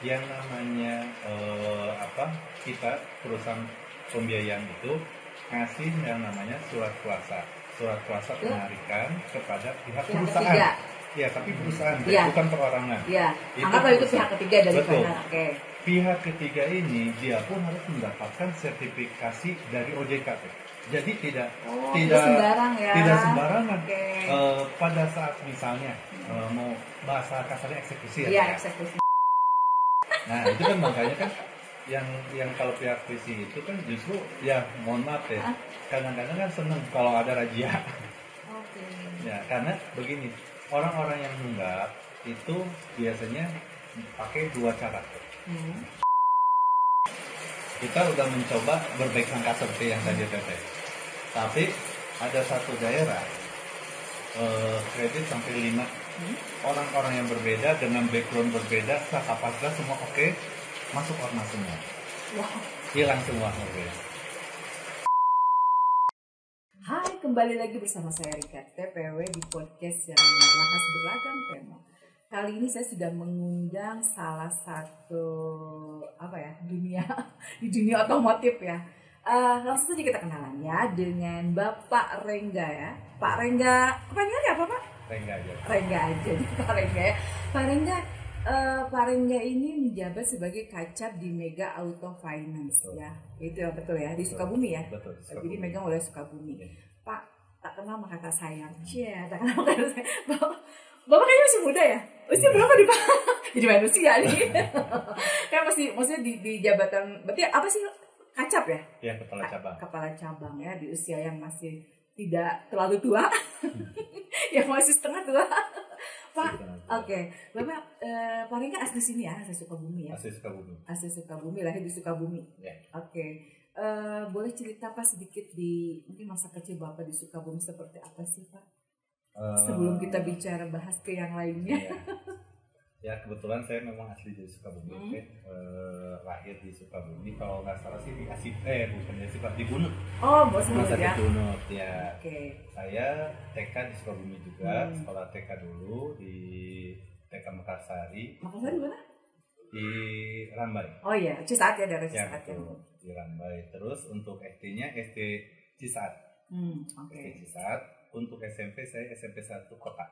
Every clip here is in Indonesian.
yang namanya kita perusahaan pembiayaan itu ngasih yang namanya surat kuasa penarikan kepada pihak perusahaan. Ketiga. Ya, tapi perusahaan, ya. bukan perorangan. Ya, anggaplah itu pihak ketiga dari sana. Oke. Pihak ketiga ini dia pun harus mendapatkan sertifikasi dari OJK. Jadi tidak sembarang ya. Tidak sembarangan. Okay. Pada saat misalnya mau bahasa kasarnya eksekusi ya. Eksekusi. Nah, itu kan makanya kan yang kalau pihak visi itu kan justru ya mohon maaf ya. Kadang-kadang kan seneng kalau ada razia. Oke. Ya, karena begini, orang-orang yang nunggak itu biasanya pakai dua cara. Kita udah mencoba berbaik sangka seperti yang tadi Tete. Tapi ada satu daerah kredit sampai 5 orang-orang yang berbeda dengan background berbeda, kapasitas semua oke, masuk ormas semua. Wow. Hilang semua oke. Hai, kembali lagi bersama saya Rika TPW di podcast yang membahas beragam tema. Kali ini saya sudah mengundang salah satu di dunia otomotif ya. Langsung saja kita kenalan ya dengan Bapak Rengga ya. Pak Rengga, kepanjangannya apa Pak? Rengga aja. Rengga aja, Pak Rengga ya. Pak Rengga ini menjabat sebagai kacab di Mega Auto Finance. Betul. Ya. Itu ya, betul ya, di Sukabumi ya. Betul. Jadi megang oleh Sukabumi. Ya. Pak, tak kenal sama kata sayang. Tak kenal sama kata sayang. Bapak kayaknya masih muda ya? Usia berapa nih Pak? Jadi manusia nih. Kan maksudnya di jabatan, berarti apa sih, kacab ya? Iya, kepala cabang. Kepala cabang ya, di usia yang masih tidak terlalu tua. Yang masih setengah tua. Pak, oke. Bapak, paling kan asli sini ya, asli Sukabumi ya? Asli Sukabumi, lahir di Sukabumi. Ya. Oke. Boleh cerita Pak sedikit di mungkin masa kecil Bapak di Sukabumi seperti apa sih Pak? Sebelum kita bicara bahas ke yang lainnya. Ya kebetulan saya memang asli dari Sukabumi, lahir di Sukabumi. Kalau nggak salah sih di Bunut. Oh, Bos Bunut ya. Di Bunut ya. Oke. Saya TK di Sukabumi juga, sekolah TK dulu di TK Mekarsari. Mekarsari di mana? Di Rambai. Oh iya, Cisaat ya, daerah Cisaat ya. Di Rambai. Terus untuk SD-nya SD Cisaat. Oke. SD Cisaat. Untuk SMP saya SMP 1 kota.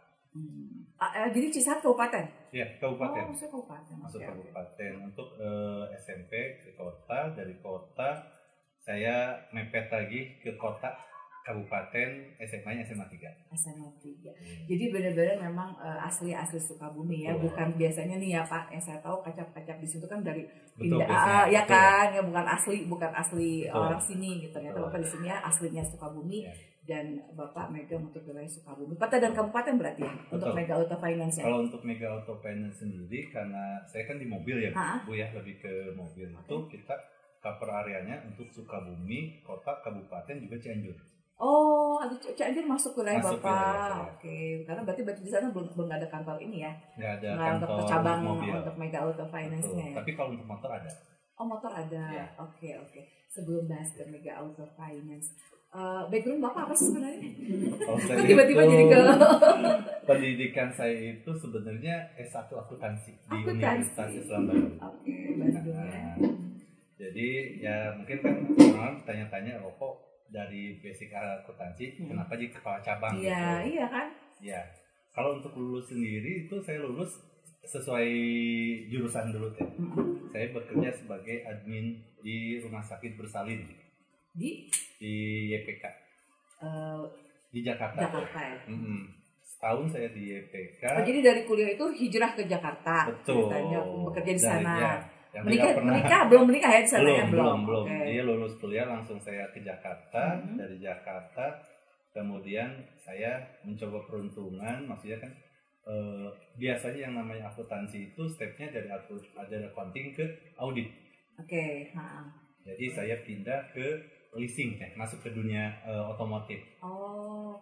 Jadi Cisaat kabupaten? Iya, kabupaten. Oh, saya kabupaten. Masuk kabupaten. Untuk SMP ke kota, dari kota saya mepet lagi ke kota kabupaten, SMA-nya SMA 3. SMA 3. Jadi benar-benar memang asli Sukabumi ya, bukan biasanya nih ya Pak, yang saya tahu kacap-kacap di situ kan dari pindah ya kan, ya bukan asli orang sini gitu. Ternyata Bapak di sini ya aslinya Sukabumi. Dan Bapak megang untuk wilayah Sukabumi, kota dan kabupaten berarti ya. Betul. Untuk Mega Auto Finance ya. Kalau untuk Mega Auto Finance sendiri, karena saya kan di mobil ya Bu ya, lebih ke mobil. Itu kita cover areanya untuk Sukabumi, kota, kabupaten, juga Cianjur. Oh, ada Cianjur masuk wilayah Bapak. Wilayah, Oke. Karena berarti di sana belum ada kantor ini ya. Nggak ada kantor untuk cabang mobil. Untuk Mega Auto Finance-nya. Tapi kalau untuk motor ada. Oh, motor ada. Ya. Oke. Sebelum bahas ke Mega Auto Finance, background Bapak apa sih sebenarnya? Tiba-tiba jadi ke pendidikan saya itu sebenarnya S1 akuntansi di Universitas Islam Bandung. Oke, Bandung ya. Jadi ya mungkin kan orang tanya-tanya kok dari basic akuntansi kenapa jadi kepala cabang? Iya kan? Ya. Kalau untuk lulus sendiri itu saya lulus sesuai jurusan dulu ya. Saya bekerja sebagai admin di rumah sakit bersalin. Di YPK. Di Jakarta ya. Setahun saya di YPK. Oh, jadi dari kuliah itu hijrah ke Jakarta. Betul. Ceritanya bekerja di sana. Ya, belum menikah ya di sana ya? Belum. Okay. Dia lulus kuliah langsung saya ke Jakarta. Dari Jakarta kemudian saya mencoba peruntungan, maksudnya kan biasanya yang namanya akuntansi itu stepnya dari accounting ke audit. Oke. Jadi saya pindah ke leasing ya, masuk ke dunia otomotif. Oh.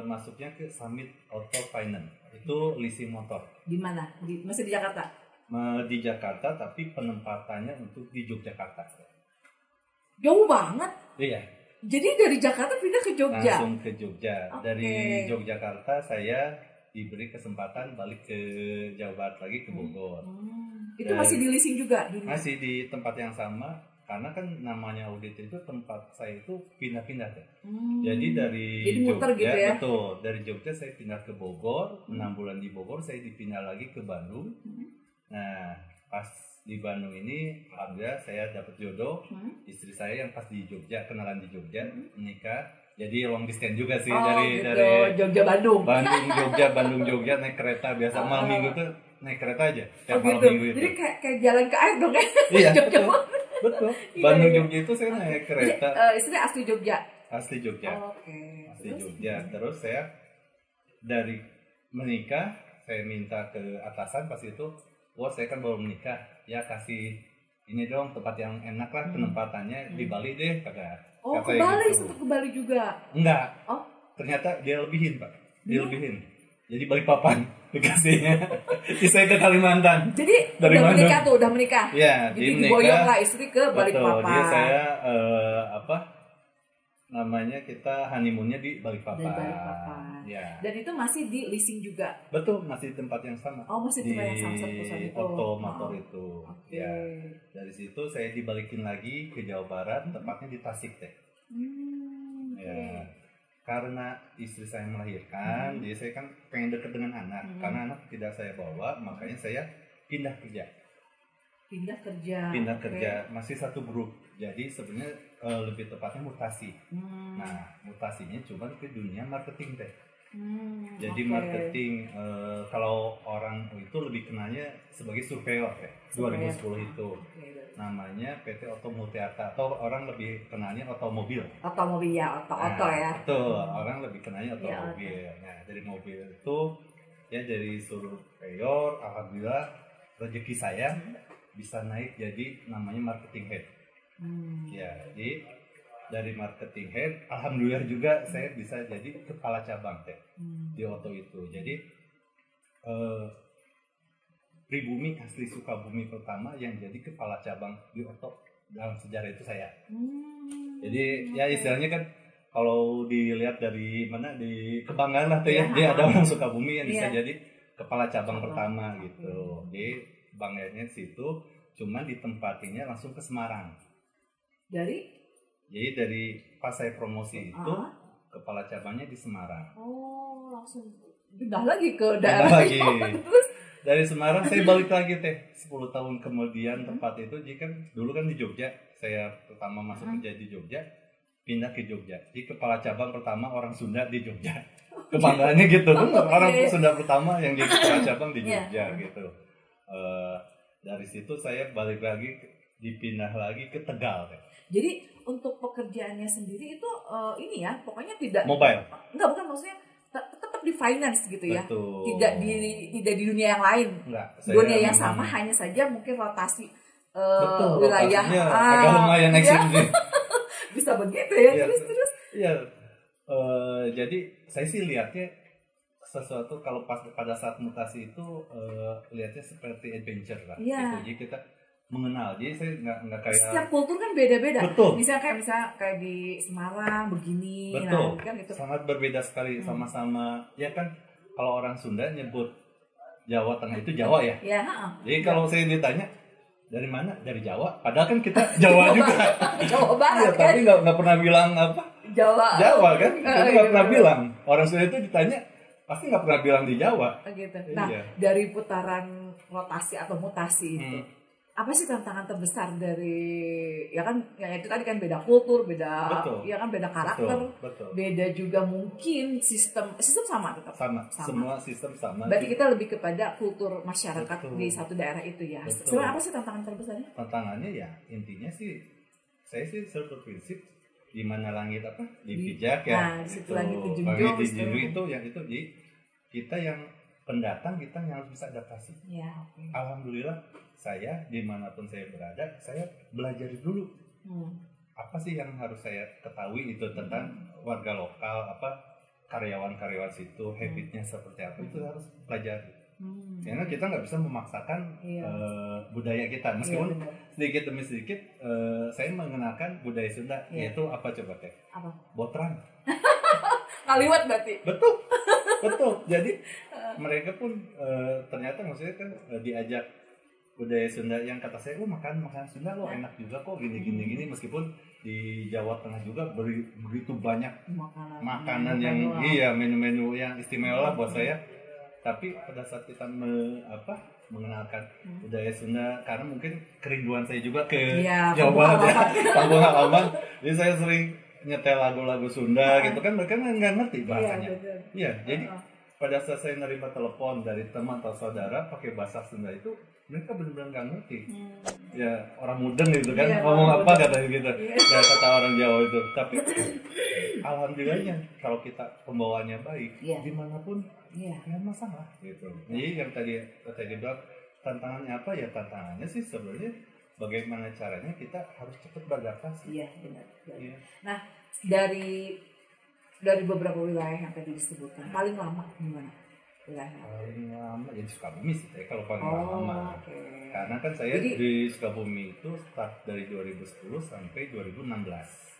Masuknya ke Summit Auto Finance. Itu leasing motor. Di mana? Masih di Jakarta? Di Jakarta, tapi penempatannya untuk di Yogyakarta. Jauh banget. Iya. Jadi dari Jakarta pindah ke Jogja. Langsung ke Jogja. Okay. Dari Yogyakarta saya diberi kesempatan balik ke Jawa Barat lagi, ke Bogor. Itu masih di leasing juga dulu? Masih di tempat yang sama, karena kan namanya audit itu tempat saya itu pindah-pindah tuh. Jadi dari Jogja, gitu ya? Betul, dari Jogja saya pindah ke Bogor, 6 bulan di Bogor saya dipindah lagi ke Bandung. Nah, pas di Bandung ini alhamdulillah saya dapat jodoh, istri saya yang pas di Jogja, kenalan di Jogja, menikah. Jadi long distance juga sih, dari Jogja Bandung. Bandung Jogja naik kereta biasa. Malam minggu tuh naik kereta aja tiap malam gitu. minggu itu. Jadi kayak jalan ke air dong kan? Iya, betul. Bandung Jogja itu saya naik kereta. Istri asli Jogja. Asli Jogja. Oke. Asli Jogja. Terus saya dari menikah saya minta ke atasan pas itu, wah saya kan baru menikah, ya kasih ini dong tempat yang enak lah penempatannya di Bali deh kata. Oh, ke Bali, gitu. Sempat ke Bali juga? Enggak. Oh, ternyata dia lebihin Pak. Jadi Balikpapan dikasihnya. Saya ke Kalimantan. Jadi dari udah menikah tuh, udah menikah. Iya, jadi diboyong lah istri ke Balikpapan. Betul. Jadi saya kita honeymoonnya di Balikpapan. Ya. Dan itu masih di leasing juga. Betul, masih di tempat yang sama. Oh, masih di tempat yang sama perusahaan itu. Otomotor itu. Okay. Ya. Dari situ saya dibalikin lagi ke Jawa Barat, tepatnya di Tasik teh. Ya. Karena istri saya melahirkan, jadi saya kan pengen dekat dengan anak. Karena anak tidak saya bawa, makanya saya pindah kerja. Pindah kerja, masih satu grup. Jadi sebenarnya lebih tepatnya mutasi. Nah, mutasinya cuma ke dunia marketing teh. Jadi marketing, kalau orang itu lebih kenalnya sebagai surveyor teh. 2010 itu. Namanya PT Otomultiarta, atau orang lebih kenalnya otomobil. Otomobil ya, oto ya. Betul, orang lebih kenalnya otomobil. Nah, dari mobil itu ya dari surveyor, alhamdulillah rezeki saya bisa naik jadi namanya marketing head. Ya, jadi dari marketing head, alhamdulillah juga saya bisa jadi kepala cabang teh di Oto itu. Jadi pribumi asli Sukabumi pertama yang jadi kepala cabang di Oto dalam sejarah itu saya. Jadi ya istilahnya kan kalau dilihat dari mana, di kebanggaan lah tuh ya, dia ada orang Sukabumi yang bisa jadi kepala cabang pertama gitu. Jadi bangganya situ, cuman ditempatinya langsung ke Semarang. Jadi dari pas saya promosi itu kepala cabangnya di Semarang. Oh, langsung pindah lagi ke daerah lagi. Dari Semarang saya balik lagi teh 10 tahun kemudian tempat itu. Jadi kan dulu kan di Jogja, saya pertama masuk kerja di Jogja, pindah ke Jogja. Jadi kepala cabang pertama orang Sunda di Jogja. Kebanggaannya gitu kan, orang Sunda pertama yang jadi kepala cabang di Jogja gitu. Dari situ saya balik lagi, dipindah lagi ke Tegal teh. Jadi untuk pekerjaannya sendiri itu ini ya, pokoknya tidak mobile. Enggak, bukan, maksudnya tetap di finance gitu ya. Betul. Tidak di dunia yang lain. Enggak, dunia yang sama, hanya saja mungkin rotasi wilayah agak lumayan ekstrim. Bisa begitu ya. Terus. Iya. Jadi saya sih lihatnya sesuatu kalau pada saat mutasi itu lihatnya seperti adventure lah. Gitu. Jadi kita mengenal, jadi saya nggak kayak setiap kultur kan beda-beda. Betul. Misalnya kayak di Semarang begini. Betul. Nah, kan itu sangat berbeda sekali. Sama-sama ya kan, kalau orang Sunda nyebut Jawa Tengah itu Jawa ya. Ya. Jadi kalau saya ditanya dari mana, dari Jawa, padahal kan kita Jawa juga. Jawa Barat kan. Tapi nggak pernah bilang apa. Jawa kan, kita nggak pernah bilang. Orang Sunda itu ditanya pasti nggak pernah bilang di Jawa. Gitu. Nah, dari putaran rotasi atau mutasi itu, apa sih tantangan terbesar dari, ya kan, ya itu tadi kan beda kultur, beda, ya kan beda karakter, betul. Beda juga mungkin sistem sama tetap sama. Semua sistem sama. Berarti kita lebih kepada kultur masyarakat di satu daerah itu ya. Sebenarnya apa sih tantangan terbesarnya? Tantangannya ya intinya sih, saya sih berprinsip di mana langit apa dipijak ya. Nah, di situ langit dijunjung itu yang itu di kita yang pendatang, kita yang harus bisa adaptasi. Ya, alhamdulillah saya dimanapun saya berada, saya belajar dulu apa sih yang harus saya ketahui itu tentang warga lokal, apa karyawan-karyawan situ, habitnya seperti apa, itu harus pelajari. Karena kita nggak bisa memaksakan budaya kita, meskipun sedikit demi sedikit saya mengenalkan budaya Sunda, yaitu apa coba teh? Apa? Botran. Kaliwat berarti. Betul. Jadi mereka pun ternyata maksudnya kan diajak budaya Sunda yang kata saya, makan Sunda lo enak juga kok gini meskipun di Jawa Tengah juga begitu banyak makanan yang menu-menu yang istimewa lah buat saya. Tapi pada saat kita mengenalkan budaya Sunda, karena mungkin kerinduan saya juga ke Jawa Barat ya, kampung halaman. Jadi saya sering nyetel lagu-lagu Sunda gitu kan, mereka nggak ngerti bahasanya. Iya, jadi pada saat saya nerima telepon dari teman atau saudara pakai bahasa Sunda itu, mereka benar-benar nggak ngerti. Ya orang mudeng gitu kan, ngomong apa katanya gitu. Ya kata orang Jawa itu. Tapi alhamdulillahnya kalau kita pembawaannya baik, dimanapun nggak masalah gitu. Jadi yang tadi bilang tantangannya apa ya, tantangannya sih sebenarnya bagaimana caranya kita harus cepat beradaptasi. Iya benar. Ya. Nah dari beberapa wilayah yang tadi disebutkan, paling lama gimana? Paling lama ya di Sukabumi sih kalau paling lama. Okay. Karena kan saya di Sukabumi itu start dari 2010 sampai 2016.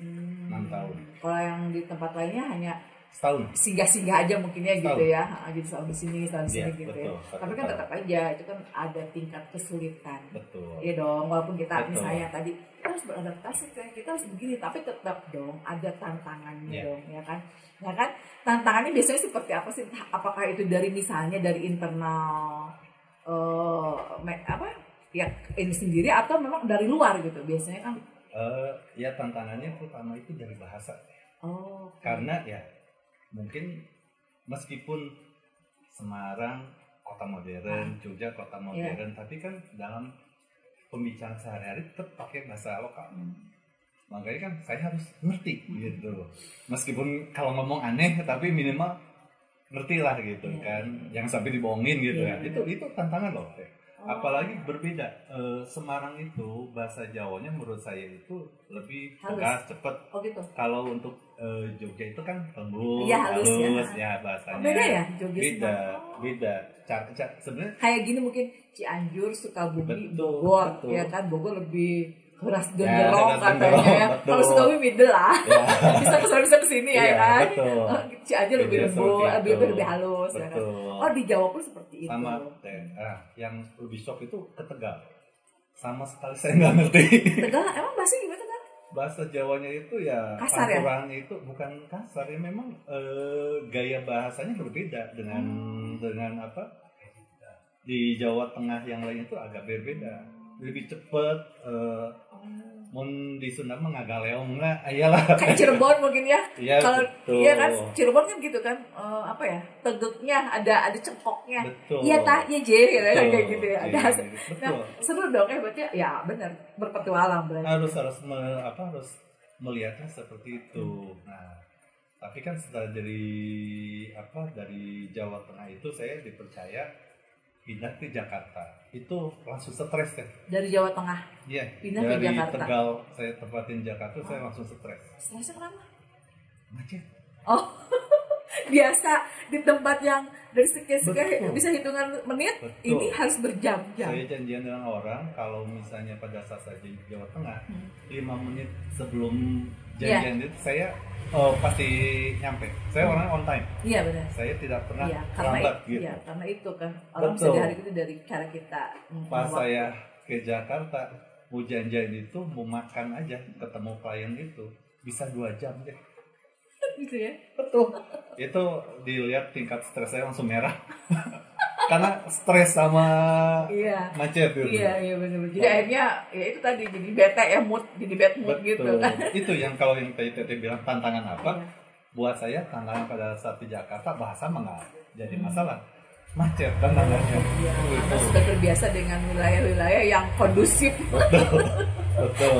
6 tahun. Kalau yang di tempat lainnya hanya setahun. Singgah-singgah aja mungkinnya gitu ya. Jadi setahun di sini gitu betul, ya. Tapi kan tetap aja itu kan ada tingkat kesulitan. Betul. Iya dong, walaupun kita misalnya tadi kita harus beradaptasi, kita harus begini, tapi tetap dong ada tantangannya dong, ya kan? Ya kan? Tantangannya biasanya seperti apa sih? Apakah itu dari misalnya dari internal ya ini sendiri atau memang dari luar gitu biasanya kan? Ya tantangannya pertama itu dari bahasa. Karena ya mungkin meskipun Semarang kota modern, Jogja kota modern, tapi kan dalam pembicaraan sehari-hari tetap pakai bahasa lokal. Makanya kan saya harus ngerti gitu. Meskipun kalau ngomong aneh tapi minimal ngerti lah gitu kan. Jangan sampai dibohongin gitu ya. Itu tantangan loh. Apalagi berbeda. Semarang itu bahasa Jawanya menurut saya itu lebih tegas, cepat. Gitu. Kalau untuk Jogja itu kan lembut, halus ya bahasanya. Beda ya Jogja. Beda. Sebenarnya kayak gini mungkin Cianjur, Sukabumi, Bogor, ya kan Bogor lebih keras genderong katanya ya. Kalau Sukabumi middle lah. bisa kesini ya kan. Cianjur lebih lembut, lebih halus ya kan. Di Jawa pun seperti itu. Sama yang lebih shock itu ke Tegal. Sama sekali saya nggak ngerti. Tegal emang bahasa gimana kan? Bahasa Jawanya itu ya kasar ya? Itu bukan kasar ya, memang gaya bahasanya berbeda dengan apa di Jawa Tengah yang lain itu agak berbeda, lebih cepat. Di Sunda mah ngagaleong lah, ayalah. Kayak Cirebon mungkin ya. Kalau iya kan Cirebon kan gitu kan, teguknya ada cengkoknya. Iya ya J kayak gitu ya. Ada. Nah, seru dong berarti ya benar berpetualang berarti. Harus melihatnya seperti itu. Nah, tapi kan setelah dari Jawa Tengah itu saya dipercaya pindah ke Jakarta, itu langsung stres kan? Dari Jawa Tengah? Iya. Pindah ke Jakarta. Dari Tegal saya tempatin Jakarta, saya langsung stres. Stresnya kenapa? Macet. Biasa di tempat yang dari sekian bisa hitungan menit, ini harus berjam-jam. Saya janjian dengan orang kalau misalnya pada saat saya di Jawa Tengah, 5 menit sebelum janjian itu saya pasti nyampe. Saya orang on time. Iya benar. Saya tidak pernah terlambat gitu. Iya, karena itu kan orang sehari-hari itu dari cara kita. Pas saya ke Jakarta mau janjian itu, mau makan aja ketemu klien itu bisa 2 jam deh. Gitu ya. Betul. Itu dilihat tingkat stres saya langsung merah. Karena stres sama macet gitu. Iya benar. Jadi akhirnya ya itu tadi jadi bete ya, jadi bad mood gitu kan. Itu yang kalau yang tadi bilang tantangan apa? Buat saya tantangan pada saat di Jakarta bahasa enggak jadi masalah. Macet tantangannya. Karena sudah terbiasa dengan wilayah-wilayah yang kondusif. Betul.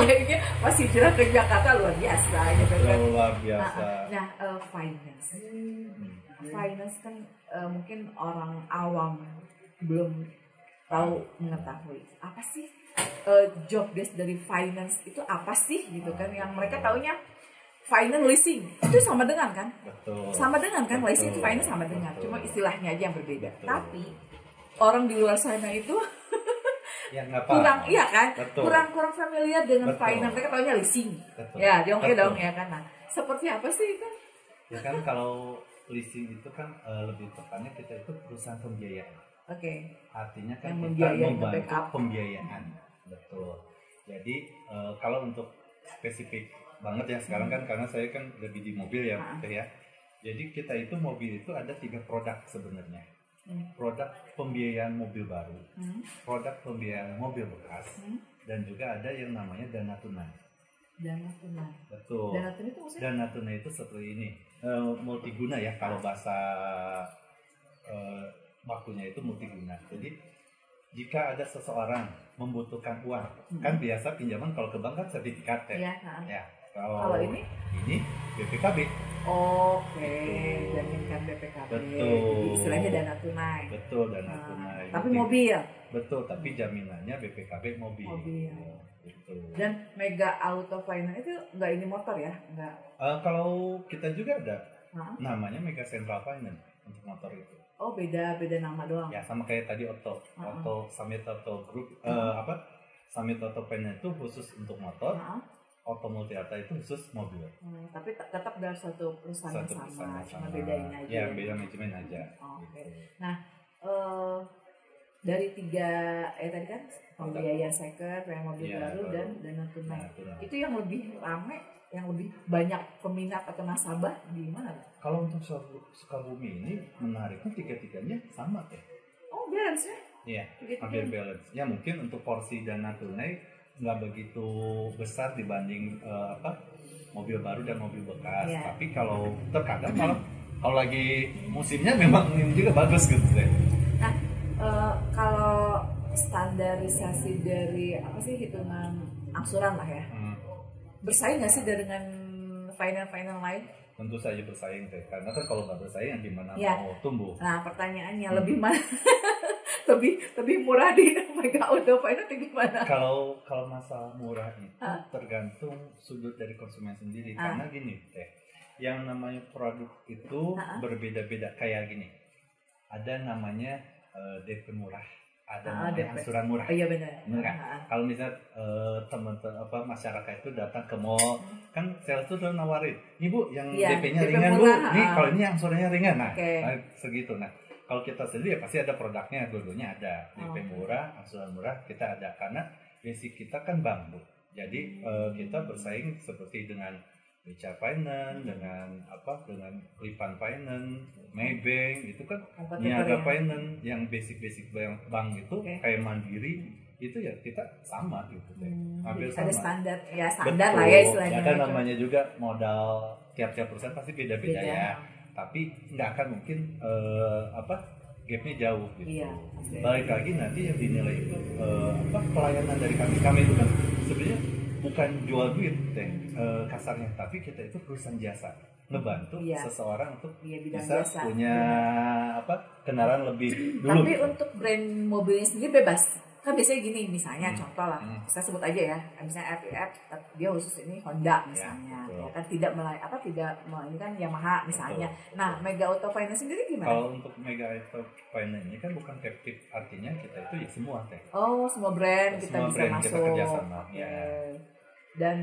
Akhirnya masih hijrah ke Jakarta luar biasa gitu kan. Luar biasa. Nah, finance. Finance kan mungkin orang awam belum tahu mengetahui apa sih job desk dari finance itu apa sih gitu kan, yang mereka taunya finance leasing itu sama dengan kan. Betul. Sama dengan kan. Betul. Leasing itu finance sama dengan, cuma istilahnya aja yang berbeda. Betul. Tapi orang di luar sana itu kurang kurang familiar dengan finance, mereka taunya leasing. Betul. Ya dong ya kan. Nah, seperti apa sih itu? Ya kan kalau leasing itu kan lebih tepatnya kita itu perusahaan pembiayaan. Artinya kan kita membantu pembiayaan. Betul. Jadi kalau untuk spesifik banget ya sekarang kan karena saya kan lebih di mobil ya, ya. Jadi kita itu mobil itu ada 3 produk sebenarnya. Produk pembiayaan mobil baru, produk pembiayaan mobil bekas, dan juga ada yang namanya dana tunai. Dana tunai. Betul. Dana tunai itu maksudnya? Dana tunai itu seperti ini, multiguna ya kalau bahasa bakunya itu multiguna. Jadi jika ada seseorang membutuhkan uang, kan biasa pinjaman kalau ke bank kan sertifikat ya. Ya. Kalau ini BPKB. Jaminkan BPKB. Betul. Istilahnya dana tunai. Betul, dana tunai. Tapi mobil. Betul, tapi jaminannya BPKB mobil. Gitu. Dan Mega Auto Finance itu nggak ini motor ya? Nggak. Kalau kita juga ada, namanya Mega Central Finance untuk motor itu. Oh, beda nama doang. Ya sama kayak tadi Auto Summit Auto Group, Summit Auto Finance itu khusus untuk motor. Auto Multi Arta itu khusus mobil. Tapi tetap dari satu perusahaan yang sama, cuma bedain aja. Ya, beda manajemen aja. Oke. Nah, dari 3 tadi kan pembiayaan second, mobil baru dan dana tunai. Itu yang lebih ramai, yang lebih banyak peminat atau nasabah di mana? Kalau untuk Sukabumi ini menariknya 3-tiganya sama teh. Oh, balance ya? Iya, hampir balance. Ya mungkin untuk porsi dana tunai nggak begitu besar dibanding mobil baru dan mobil bekas. Tapi kalau terkadang kalau lagi musimnya memang ini juga bagus gitu deh. Nah, kalau standarisasi dari hitungan angsuran lah ya, bersaing nggak sih dengan final lain? Tentu saja bersaing teh, karena kan kalau nggak bersaing gimana mau tumbuh? Nah pertanyaannya lebih mana? lebih murah di Mega Auto Finance gimana? Kalau masalah murah itu tergantung sudut dari konsumen sendiri. Karena gini teh, yang namanya produk itu berbeda-beda kayak gini. Ada namanya DP murah, ada namanya angsuran murah. Iya benar. Kalau misalnya teman-teman masyarakat itu datang ke mall, kan sales itu udah nawarin, "Ibu yang DP-nya ringan Bu, nih kalau ini angsurannya ringan." Nah, segitu. Nah, kalau kita sendiri ya pasti ada produknya, dua-duanya ada. DP murah, angsuran murah kita ada karena basic kita kan bank, Bu. Jadi kita bersaing seperti dengan Beca Finance, dengan Lipan Finance, Maybank, itu kan Niaga Finance yang basic bank itu kayak Mandiri itu ya kita sama gitu deh. Hampir sama. Ada standar lah ya istilahnya. Ya kan namanya juga modal tiap-tiap perusahaan pasti beda-beda ya. Tapi nggak akan mungkin gapnya jauh gitu. Balik lagi nanti yang dinilai itu pelayanan dari kami itu kan sebenarnya bukan jual duit kasarnya, tapi kita itu perusahaan jasa ngebantu seseorang untuk bisa punya kendaraan lebih dulu. Tapi untuk brand mobilnya sendiri bebas. Kan biasanya gini, misalnya contoh lah, saya sebut aja ya, misalnya RPF, dia khusus ini Honda misalnya, ya kan tidak ini kan Yamaha misalnya. Nah, Mega Auto Finance sendiri gimana? Kalau untuk Mega Auto Finance ini kan bukan captive, artinya kita itu ya semua teh. Oh, semua brand kita semua bisa brand masuk. Kita kerjasama. Ya. Dan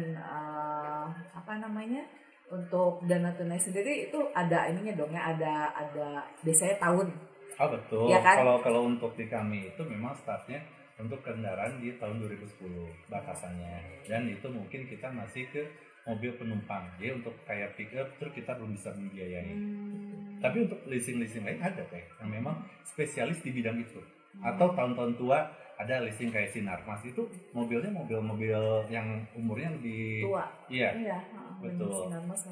untuk dana tunai sendiri itu ada ininya dong ya, ada biasanya tahun. Oh betul. Ya kan? Kalau untuk di kami itu memang startnya untuk kendaraan di tahun 2010 batasannya, dan itu mungkin kita masih ke mobil penumpang, jadi untuk kayak pick up terus kita belum bisa membiayai. Tapi untuk leasing lain ada teh yang memang spesialis di bidang itu. Atau tahun-tahun tua ada leasing kayak Sinarmas, itu mobilnya mobil yang umurnya lebih tua. Iya. Betul. Sinarmas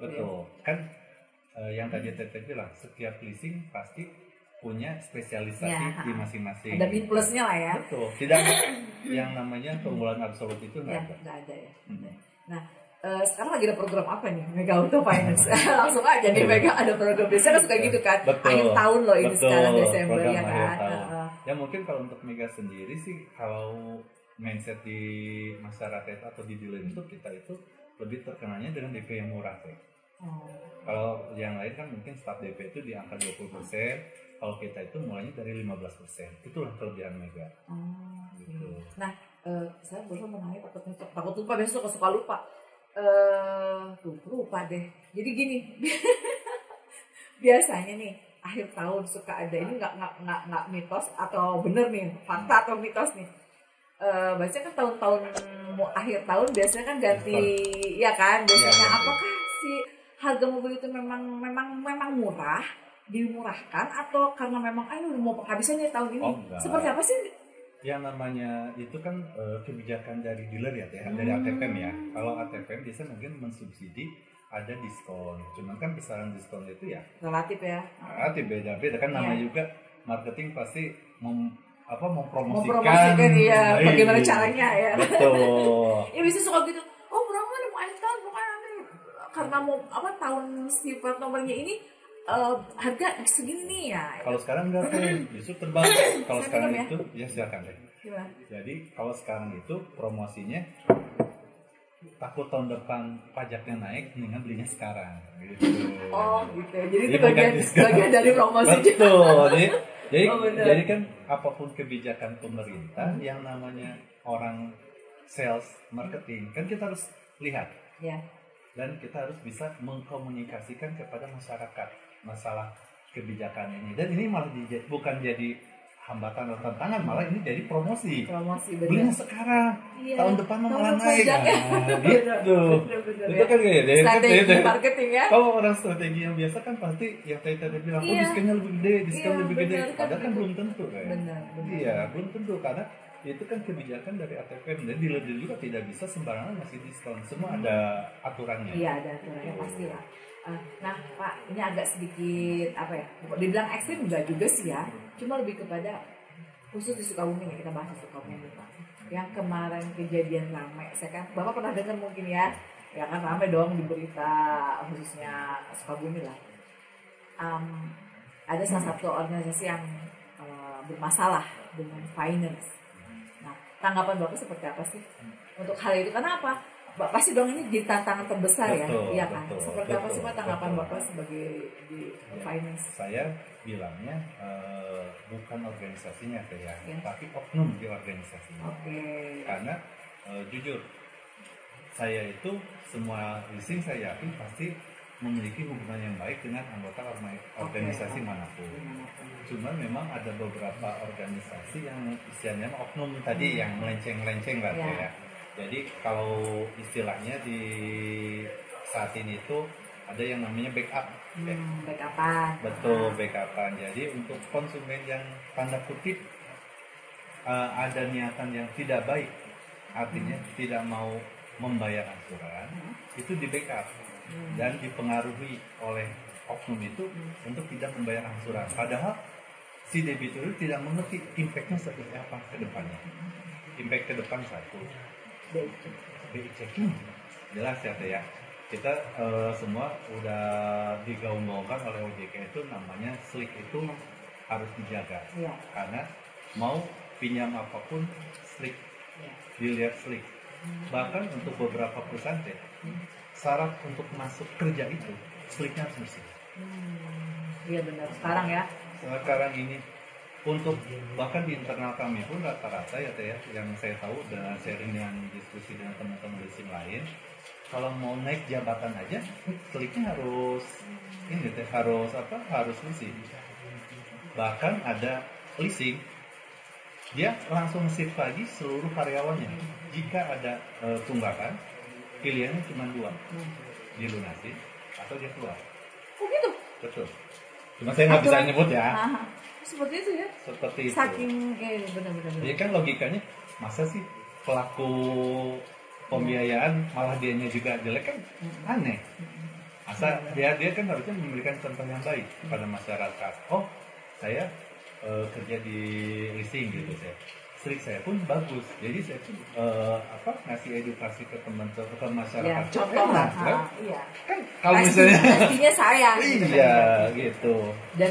betul. Ya. Kan yang tadi Teteh bilang setiap leasing pasti punya spesialisasi di masing-masing. Ada min plusnya lah ya. Betul. Tidak yang namanya keunggulan absolut itu nggak ada ya. Nah, sekarang lagi ada program apa nih Mega Auto Finance? Langsung aja nih Mega ada program. Biasanya kan suka gitu kan. Akhir tahun loh ini sekarang Desember ya kan. Ya mungkin kalau untuk Mega sendiri sih, kalau mindset di masyarakat atau di dealer itu kita itu lebih terkenalnya dengan DP yang murah teh. Kalau yang lain kan mungkin start DP itu di angka 20%. Kalau kita itu mulainya dari 15%. Itulah kelebihan Mega. Gitu. Nah, saya baru mau nanya takut lupa, besok suka lupa. Lupa deh. Jadi gini, biasanya nih akhir tahun suka ada ini nggak mitos atau bener nih fakta atau mitos nih. Biasanya kan tahun-tahun akhir tahun biasanya kan ganti, ya kan biasanya apakah si harga mobil itu memang murah, dimurahkan atau karena memang mau penghabisan ya tahun ini? Seperti apa sih? Yang namanya itu kan kebijakan dari dealer ya, dari ATPM ya. Kalau ATPM biasanya mungkin mensubsidi ada diskon, cuman kan besaran diskon itu ya relatif ya. Relatif beda-beda kan namanya juga marketing pasti mempromosikan ya, bagaimana caranya ya. Betul. Ya bisa suka gitu. Oh berapa nih mau akhir tahun pokoknya karena mau tahun si plat nomornya ini harga segini nih ya. Kalau sekarang enggak tuh, justru terbalik. Kalau sekarang ya? itu ya silakan deh. Gimana? Jadi kalau sekarang itu promosinya takut tahun depan pajaknya naik, mendingan belinya sekarang. Gitu. Oh gitu. Jadi itu bagian dari promosi. Betul. Jadi kan apapun kebijakan pemerintah yang namanya orang sales marketing kan kita harus lihat. Ya. Dan kita harus bisa mengkomunikasikan kepada masyarakat masalah kebijakan ini. Dan ini malah bukan jadi hambatan atau tantangan, malah ini jadi promosi. Belinya sekarang, tahun depan malah naik. Gitu. Itu kan kayak strategi marketing ya. Kalau orang strategi yang biasa kan pasti yang tadi bilang, diskonnya lebih gede, lebih gede. Padahal kan belum tentu kan. Iya, belum tentu karena itu kan kebijakan dari ATPM dan dealer juga tidak bisa sembarangan ngasih diskon. Semua ada aturannya. Iya, ada aturannya pasti lah. Nah Pak, ini agak sedikit dibilang ekstrim enggak juga sih ya, cuma lebih kepada khusus di Sukabumi nih, kita bahas di Sukabumi Pak. Yang kemarin kejadian ramai, saya kan Bapak pernah dengar mungkin ya kan ramai dong di berita khususnya Sukabumi lah. Ada salah satu organisasi yang bermasalah dengan finance. Nah, tanggapan Bapak seperti apa sih untuk hal itu? Karena apa? Pasti dong ini jadi tantangan terbesar ya, iya kan? Seperti apa sih Pak tanggapan Bapak sebagai di finance? Saya bilangnya bukan organisasinya tapi oknum di organisasinya. Karena jujur saya itu semua leasing saya yakin pasti memiliki hubungan yang baik dengan anggota organisasi manapun. Cuman memang ada beberapa organisasi yang istilahnya oknum tadi yang melenceng-melenceng lah ya. Jadi kalau istilahnya di saat ini itu ada yang namanya backup. Backupan. Betul, backupan. Jadi untuk konsumen yang tanda kutip ada niatan yang tidak baik, artinya tidak mau membayar angsuran, itu di backup dan dipengaruhi oleh oknum itu untuk tidak membayar angsuran. Padahal si debitur itu tidak mengerti impact-nya seperti apa ke depannya. Impact ke depan satu. BI checking jelas ya. Kita semua udah digaung-gaungkan oleh OJK itu namanya slik itu harus dijaga karena mau pinjam apapun slik dilihat slik. Bahkan untuk beberapa perusahaan syarat untuk masuk kerja itu sliknya harus bersih. Iya benar sekarang ya. Sekarang ini untuk bahkan di internal kami pun rata-rata ya yang saya tahu dan sharing dengan diskusi dengan teman-teman leasing lain, kalau mau naik jabatan aja kliknya harus harus leasing. Bahkan ada leasing dia langsung shift lagi seluruh karyawannya. Jika ada tunggakan pilihannya cuma dua, dilunasin atau dia keluar. Oh gitu? Betul. Cuma saya nggak bisa nyebut ya. Seperti itu ya. Seperti itu. Saking benar-benar. Jadi kan logikanya masa sih pelaku pembiayaan malah dianya juga jelek kan aneh. Masa dia kan harusnya memberikan contoh yang baik kepada masyarakat. Oh saya kerja di leasing gitu saya. Slik saya pun bagus. Jadi saya pun ngasih edukasi ke teman-teman ke masyarakat. Ya, contoh lah. Iya. Kan kalau misalnya pastinya saya iya gitu. Dan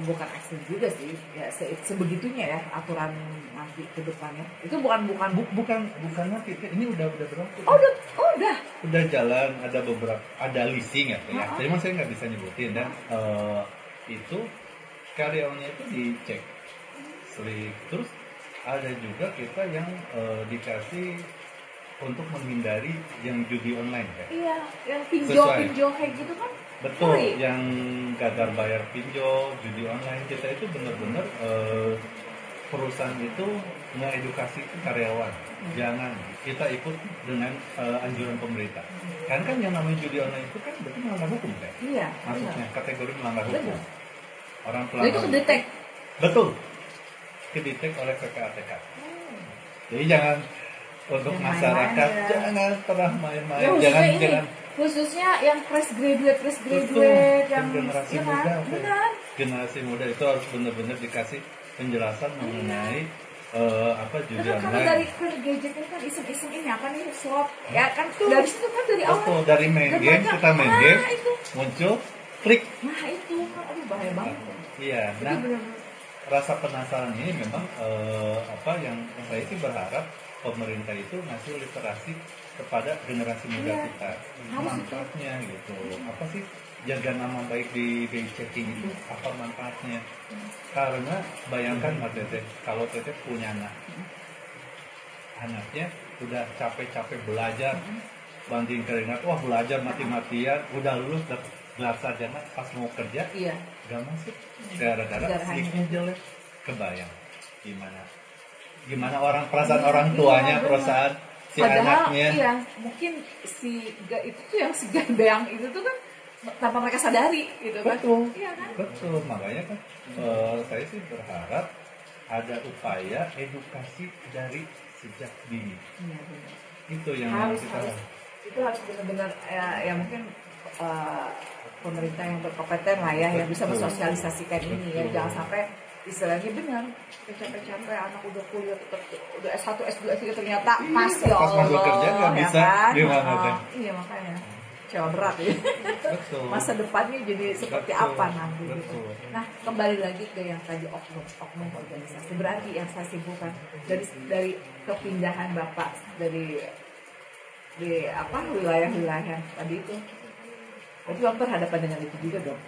bukan ekstrim juga sih. Ya sebegitunya ya aturan nanti ke depannya. Itu bukan nanti. Ini udah berlaku. Oh, udah. Udah jalan, ada leasing ya. Jadi saya nggak bisa nyebutin dan itu karyawannya itu dicek slik terus ada juga kita yang dikasih untuk menghindari yang judi online kan? Iya, yang pinjol kayak gitu kan. Betul, yang gagal bayar pinjol, judi online, kita itu benar-benar perusahaan itu mengedukasi karyawan. Jangan kita ikut dengan anjuran pemerintah. Kan yang namanya judi online itu kan berarti melanggar hukum kan? Iya. Maksudnya kategori melanggar hukum. Benar. Orang pelanggar. Itu kedetek. Betul. Kedetek oleh PPATK. Jadi jangan untuk masyarakat jangan pernah main-main, jangan khususnya yang fresh graduate yang generasi muda, generasi muda itu harus benar-benar dikasih penjelasan mengenai judi online. Karena dari gadget ini kan iseng-iseng ini apa nih swap ya kan dari situ kan dari awal. Betul, dari main game kita main game muncul klik. Nah itu kan bahaya banget. Iya, nah rasa penasaran ini memang yang saya sih berharap pemerintah itu ngasih literasi kepada generasi muda kita, manfaatnya gitu. Apa sih jaga nama baik di BI checking itu apa manfaatnya? Karena bayangkan Mbak Teteh, kalau Teteh punya anaknya udah capek-capek belajar, banting keringat, wah belajar mati-matian, udah lulus gelar sarjana, pas mau kerja, gak masuk, gara-gara sleepnya jelek, kebayang gimana orang perasaan orang tuanya perusahaan si padahal, anaknya. Iya, mungkin si gandeng itu tuh kan tanpa mereka sadari gitu kan. Betul. Iya kan? Betul, makanya kan saya sih berharap ada upaya edukasi dari sejak dini. Iya, itu yang harus itu harus benar-benar ya mungkin pemerintah yang berkompeten lah ya yang bisa mensosialisasikan ini ya, jangan sampai istilahnya benar capek-capek anak udah kuliah udah S1 S2 S3 ternyata pas ya Allah kerja nggak bisa kan? Gimana iya makanya cewa berat ya. Betul. Masa depannya jadi seperti apa nanti gitu. Nah kembali lagi ke yang tadi oknum organisasi, berarti yang saya simpulkan dari kepindahan Bapak dari wilayah-wilayah tadi itu, berarti Bapak berhadapan dengan itu juga dong.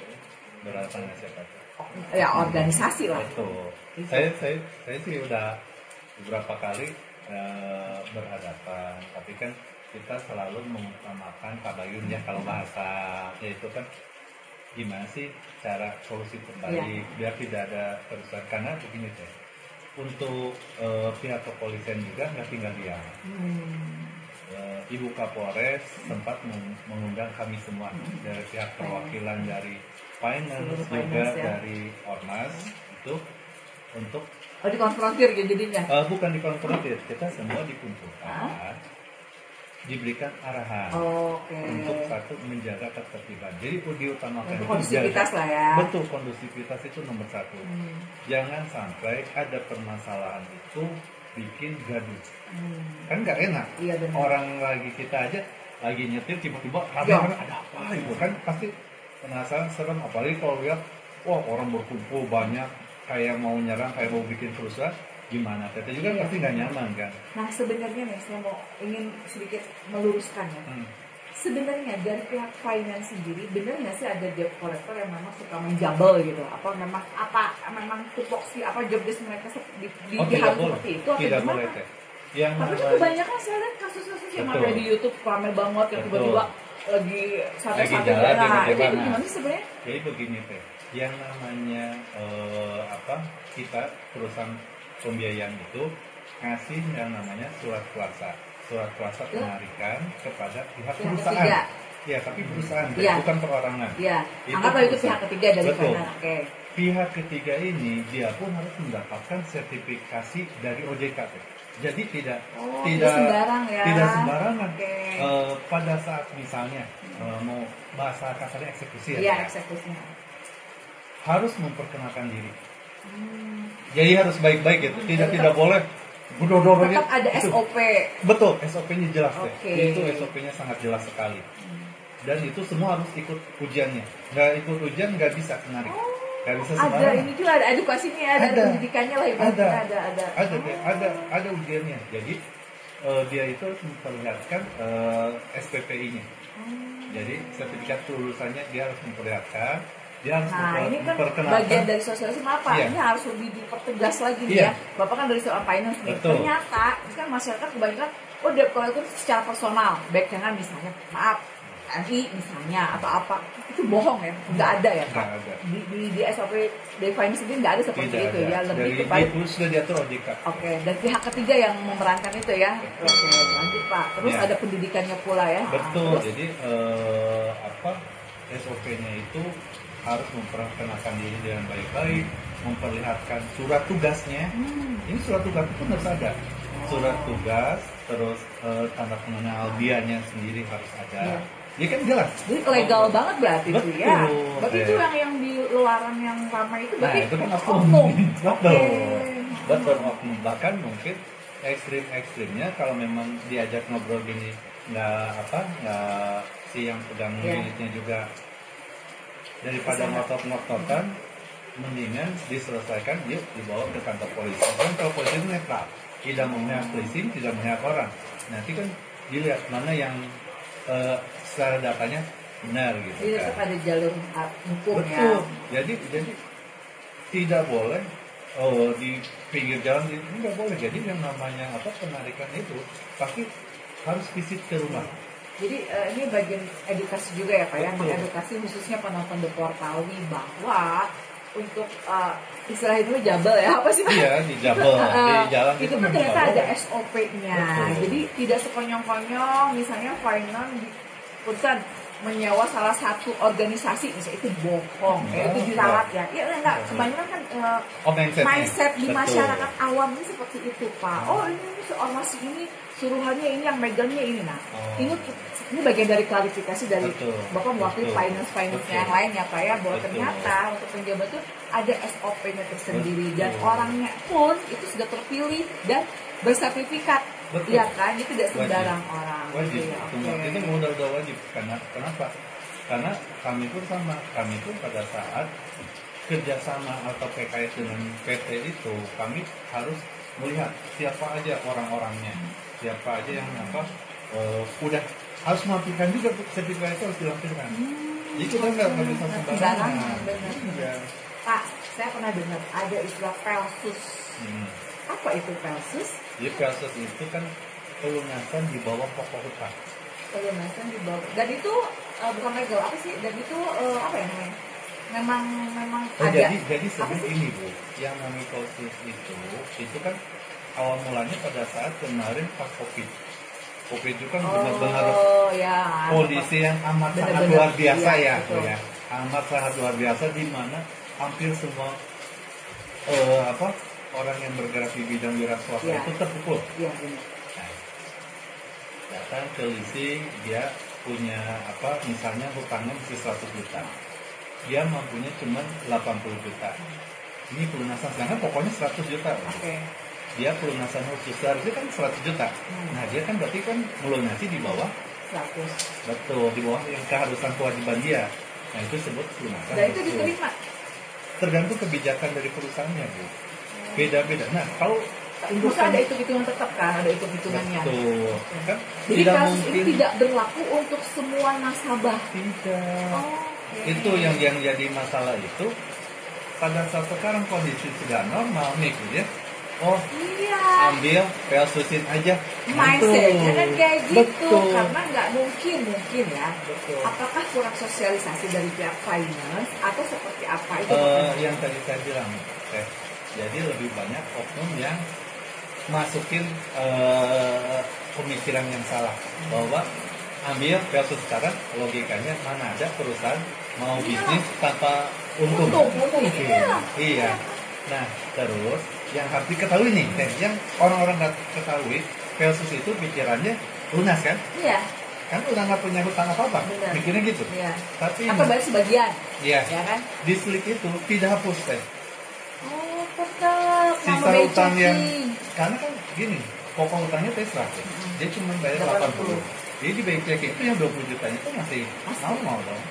Berhadapan siapa? Ya organisasi lah. Betul. Saya sih udah beberapa kali berhadapan, tapi kan kita selalu mengutamakan tabayun ya, kalau bahasanya itu kan gimana sih cara solusi terbaik biar tidak ada kerusuhan. Karena begini deh, untuk pihak kepolisian juga nggak tinggal diam. Ibu Kapolres sempat mengundang kami semua dari pihak perwakilan dari finance juga dari Ormas itu untuk dikonfrontir gitu jadinya. Bukan dikonfrontir, kita semua dikumpulkan, diberikan arahan untuk satu menjaga ketertiban. Jadi diutamakan kondusivitas lah ya. Betul, kondusivitas itu nomor satu. Jangan sampai ada permasalahan itu bikin gaduh. Kan nggak enak. Iya, orang lagi kita aja lagi nyetir tiba-tiba ada apa itu kan pasti penasaran, serem, apalagi kalau lihat wah orang berkumpul banyak kayak mau nyerang, kayak mau bikin kerusuhan, gimana? Kita juga pasti nggak nyaman kan. Nah sebenarnya nih saya ingin sedikit meluruskan ya. Sebenarnya dari pihak finance sendiri benar nggak sih ada debt collector yang memang suka menjabel gitu? Apa memang tupoksi job desk mereka diharus seperti itu? Tidak boleh teh. Tapi itu kebanyakan saya lihat kasus-kasus yang ada di YouTube ramai banget yang tiba-tiba lagi santai-santai jalan. Nah itu gimana sih sebenarnya? Jadi begini teh, yang namanya kita perusahaan pembiayaan itu ngasih yang namanya surat kuasa penarikan kepada pihak perusahaan. Ya, tapi perusahaan, bukan perorangan. Iya. Anggaplah itu pihak ketiga dari sana. Oke. Pihak ketiga ini dia pun harus mendapatkan sertifikasi dari OJK. Jadi tidak sembarang ya. Tidak sembarangan. Pada saat misalnya mau bahasa kasarnya eksekusi ya. Eksekusinya. Harus memperkenalkan diri. Jadi harus baik-baik gitu. Tidak boleh tetap ada SOP. Betul, SOP-nya jelas deh. Itu SOP-nya sangat jelas sekali. Dan itu semua harus ikut ujiannya. Nggak ikut ujian nggak bisa menarik. Nggak bisa sembarangan. Ada ini juga ada edukasinya, ada pendidikannya lah ibaratnya. Ada ujiannya. Jadi dia itu harus memperlihatkan SPPI-nya. Jadi sertifikat kelulusannya dia harus memperlihatkan. Ini kan bagian dari sosialisasi apa? Ini harus lebih dipertegas lagi nih ya. Bapak kan dari soal finance nih. Ternyata kan masyarakat kebanyakan debt collector secara personal, bank channel misalnya, maaf, MI misalnya atau apa, itu bohong ya, nggak ada ya Pak. Di SOP dari finance ini nggak ada seperti itu ya, lebih kepada itu sudah diatur OJK. Oke, dan pihak ketiga yang memerankan itu ya. Oke, lanjut Pak. Terus ya, ada pendidikannya pula ya. Betul. Jadi SOP-nya itu harus memperkenalkan diri dengan baik-baik, memperlihatkan surat tugasnya. Ini surat tugas itu harus ada. Surat tugas, terus tanda pengenal dianya sendiri harus ada. Ya kan jelas. Jadi legal banget berarti itu ya. Berarti itu yang di luaran yang ramai itu berarti itu kan oknum. Betul oknum. Bahkan mungkin ekstrimnya kalau memang diajak ngobrol gini nggak si yang pegang unitnya juga daripada ngotot-ngototan, mendingan diselesaikan yuk dibawa ke kantor polisi. Kan kalau polisi itu netral, tidak memihak polisi, tidak memihak orang. Nanti kan dilihat mana yang secara datanya benar gitu. Jadi tetap ada jalur hukum. Betul. Ya. Jadi tidak boleh di pinggir jalan itu nggak boleh. Jadi yang namanya penarikan itu pasti harus visit ke rumah. Jadi ini bagian edukasi juga ya Pak ya, mengedukasi khususnya penonton The Portawi bahwa untuk istilah itu jabel ya, apa sih Pak? Iya, di jabel, di jalan itu kan ternyata ada SOP-nya. Jadi tidak sekonyong-konyong misalnya finance diputuskan menyewa salah satu organisasi, misalnya itu bohong, itu diralat ya. Iya enggak, kebanyakan kan mindset di masyarakat awam ini seperti itu Pak. Ini ormas ini suruhannya ini, yang megangnya ini. Nah, ini bagian dari klarifikasi dari Bapak mewakili finance yang lain ya Pak ya, bahwa ternyata untuk penjabat itu ada SOP-nya tersendiri dan orangnya pun itu sudah terpilih dan bersertifikat. Iya kan, itu tidak sembarang orang. Wajib, itu udah wajib. Kenapa? Karena kami pun sama, kami pun pada saat kerjasama atau PKS dengan PT itu, kami harus melihat siapa aja orang-orangnya, siapa aja yang udah harus melampirkan juga sertifikat itu harus dilampirkan. Jadi kita nggak bisa sembarangan. Pak, saya pernah dengar ada istilah pelsus. Apa itu pelsus? Jadi pelsus itu kan pelunasan di bawah pokok hutang. Pelunasan di bawah. Dan itu bukan legal apa sih? Dan itu apa ya namanya? Memang ada. Jadi sebenarnya ini Bu, yang namanya pelsus itu kan awal mulanya pada saat kemarin pas COVID itu kan benar-benar kondisi yang amat sangat luar biasa ya, amat sangat luar biasa di mana hampir semua orang yang bergerak di bidang wira swasta itu terpukul. Nah, datang ke leasing, dia punya misalnya hutangnya mesti 100 juta, dia mampunya cuma 80 juta. Ini pelunasan, sedangkan pokoknya 100 juta. Dia pelunasan khusus itu kan 100 juta. Nah dia kan berarti kan melunasi di bawah 100. Betul, di bawah yang keharusan kewajiban dia. Nah itu disebut pelunasan. Dan itu diterima? Tergantung kebijakan dari perusahaannya Bu. Beda-beda. Nah kalau untuk ada hitung-hitungan tetap kan, ada hitung-hitungannya. Betul. Kan jadi kasus ini tidak berlaku untuk semua nasabah. Tidak. Itu yang jadi masalah itu pada saat sekarang kondisi sudah normal nih gitu ya. Ambil pelsusin aja. Mindsetnya kan kayak gitu. Karena nggak mungkin ya. Apakah kurang sosialisasi dari pihak finance atau seperti apa itu? Yang tadi saya bilang, jadi lebih banyak oknum yang masukin pemikiran yang salah bahwa ambil pelsus sekarang logikanya mana ada perusahaan mau bisnis tanpa untung. Iya. Nah terus yang harus diketahui nih, yang orang-orang nggak ketahui, pelsus itu pikirannya lunas kan? Iya. Kan udah nggak punya hutang apa-apa, mikirnya gitu. Iya. Tapi atau balik sebagian. Iya. Ya kan? Di slip itu tidak hapus tetap. Sisa hutang yang, karena kan gini, pokok hutangnya T100, dia cuma bayar 80. Jadi di BCK itu yang 20 jutanya itu masih normal dong.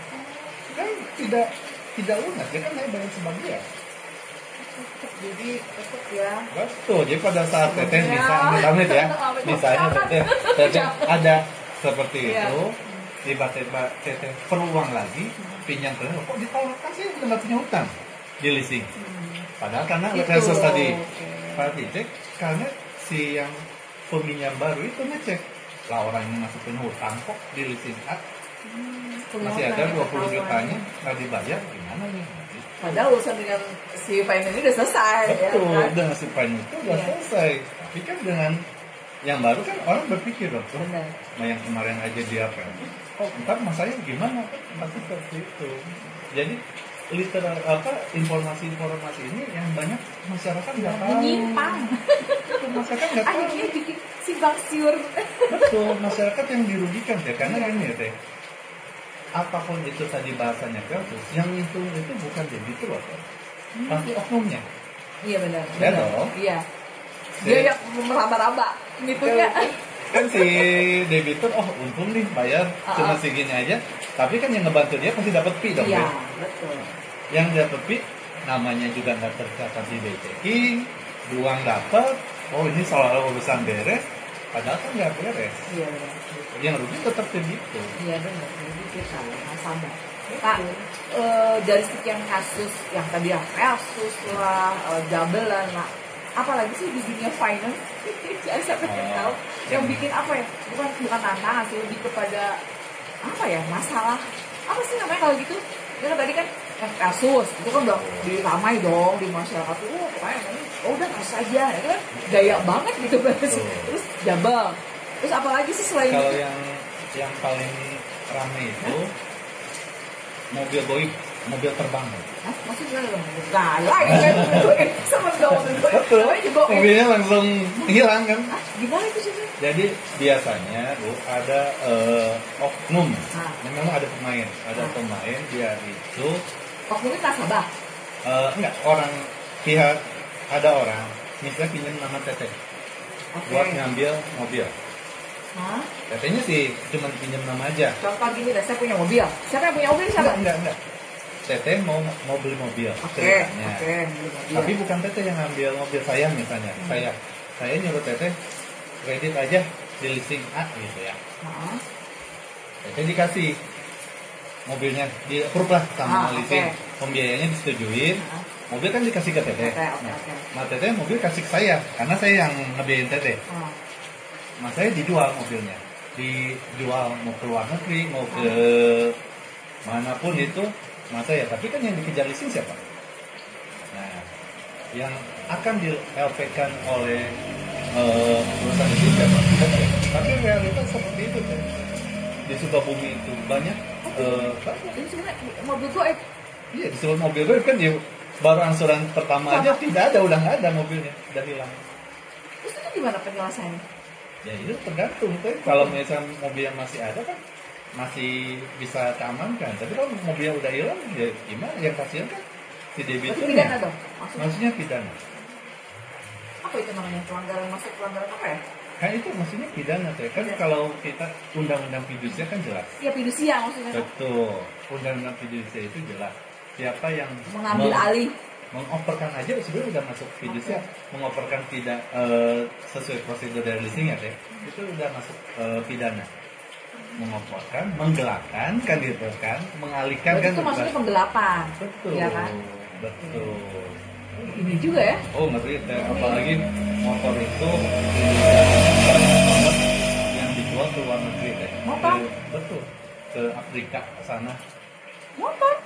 Kan tidak lunas, dia kan bayar sebagian. Jadi tetap ya. Betul, jadi pada saat teteh misalnya teteh ada seperti itu, tiba-tiba teteh perlu uang lagi, pinjam terus, kok ditolak kan sih udah nggak punya utang di leasing. Padahal karena pelsus tadi, Pak Cek, karena si yang peminjam baru itu ngecek lah orang yang masukin hutang kok di leasing A masih ada 20 jutanya nggak dibayar gimana nih? Padahal urusan dengan si finance ini udah selesai. Betul, ya kan? dengan si finance itu udah selesai. Tapi kan dengan yang baru kan orang berpikir dong, nah yang kemarin aja dia oh ntar masanya gimana? Pasti seperti itu. Jadi literal informasi-informasi ini yang banyak masyarakat nggak tahu. Menyimpang. Masyarakat nggak tahu. Akhirnya bikin simpang siur. Betul, masyarakat yang dirugikan ya karena ini ya teh. Apapun itu tadi bahasanya kasus, yang itu bukan debitur loh, tapi oknumnya. Iya benar. Ya dong. Iya. Dia yang meraba-raba, ngitungnya. Kan si debitur, oh untung nih bayar cuma segini aja, tapi kan yang ngebantu dia pasti dapat fee dong. Iya betul. Yang dapat fee namanya juga nggak tercatat di checking, uang dapat, oh ini seolah-olah urusan beres, padahal kan nggak beres. Iya benar. Yang rugi tetap begitu. Iya benar. Kita nasabah. Kak, dari sekian kasus yang tadi kasus lah, jabelan lah, apalagi sih di dunia finance, saya pengen tahu yang bikin apa ya? Bukan tantangan sih, lebih kepada apa ya? Masalah apa sih namanya kalau gitu? Karena tadi kan kasus itu kan udah diramai dong di masyarakat tuh, pokoknya udah kasus aja, itu kan gaya banget gitu terus jabal. Terus apalagi sih selain kalau itu? yang paling ramai itu mobil goib, mobil terbang. Hah? Maksudnya nggak lagi kan? Sama dong. Betul. Mobilnya langsung hilang kan? Hah? Gimana itu sih? Jadi biasanya Bu ada oknum. Memang ada pemain, dia itu. Oknumnya nasabah? Enggak, orang pihak ada orang misalnya pinjam nama teteh buat ngambil mobil. Hah? Tetehnya sih cuma pinjam nama aja. Contoh gini deh, saya punya mobil. Siapa yang punya mobil siapa? Enggak. Teteh mau beli mobil. Oke. Tapi bukan teteh yang ngambil mobil saya misalnya. Saya nyuruh teteh kredit aja di leasing A gitu ya. Teteh dikasih mobilnya di approve lah sama leasing. Pembiayanya disetujuin. Mobil kan dikasih ke teteh. Nah, teteh mobil kasih ke saya karena saya yang ngebiayain teteh. Nah, saya dijual mobilnya, dijual mau ke luar negeri, mau ke manapun itu, masa ya. Tapi kan yang dikejar leasing siapa? Nah, yang akan di LP-kan oleh perusahaan leasing siapa? Tapi realitas seperti itu kan. Di Sukabumi itu banyak. Ini sebenarnya mobil goib. Iya, di seluruh mobil goib kan baru angsuran pertama aja tidak ada, udah nggak ada mobilnya, udah hilang. Terus itu gimana penjelasannya? Ya itu tergantung tuh. Kalau misalnya mobil yang masih ada kan masih bisa keamankan. Tapi kalau mobil udah hilang ya gimana? Yang kasihan kan si debitur. Pidana dong? Maksudnya pidana. Apa itu namanya? Pelanggaran apa ya? Kan itu maksudnya pidana tuh. Kan kalau kita undang-undang fidusia kan jelas. Iya fidusia maksudnya. Betul. Undang-undang fidusia itu jelas. Siapa yang mengambil alih, mengoperkan aja sebenarnya udah masuk fidusia. Mengoperkan tidak sesuai prosedur dari leasing ya teh, itu udah masuk pidana. Mengoperkan, menggelapkan kan gitu kan, mengalihkan. Berarti kan itu maksudnya penggelapan. Betul. Ya kan? Betul. Ini juga ya? Oh ngeri teh, apalagi motor itu yang dijual ke luar negeri teh. Motor? Betul. Ke Afrika sana. Motor.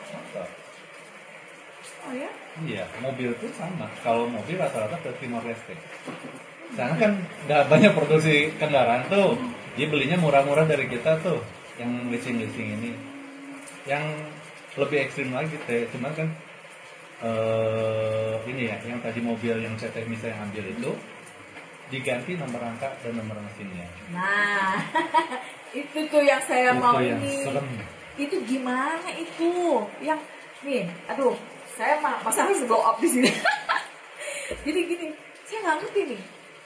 Oh ya? Iya, mobil itu sama. Kalau mobil rata-rata ke Timor Leste. Sana kan nggak banyak produksi kendaraan tuh. Dia belinya murah-murah dari kita tuh. Yang leasing ini. Yang lebih ekstrim lagi teh. Cuman kan ini ya, yang tadi mobil yang saya misalnya ambil itu diganti nomor rangka dan nomor mesinnya. Nah, itu tuh yang saya mau ini. Serem. Itu gimana itu? Yang nih, aduh. Saya masa harus blow up di sini. Jadi gini, saya nggak ngerti nih.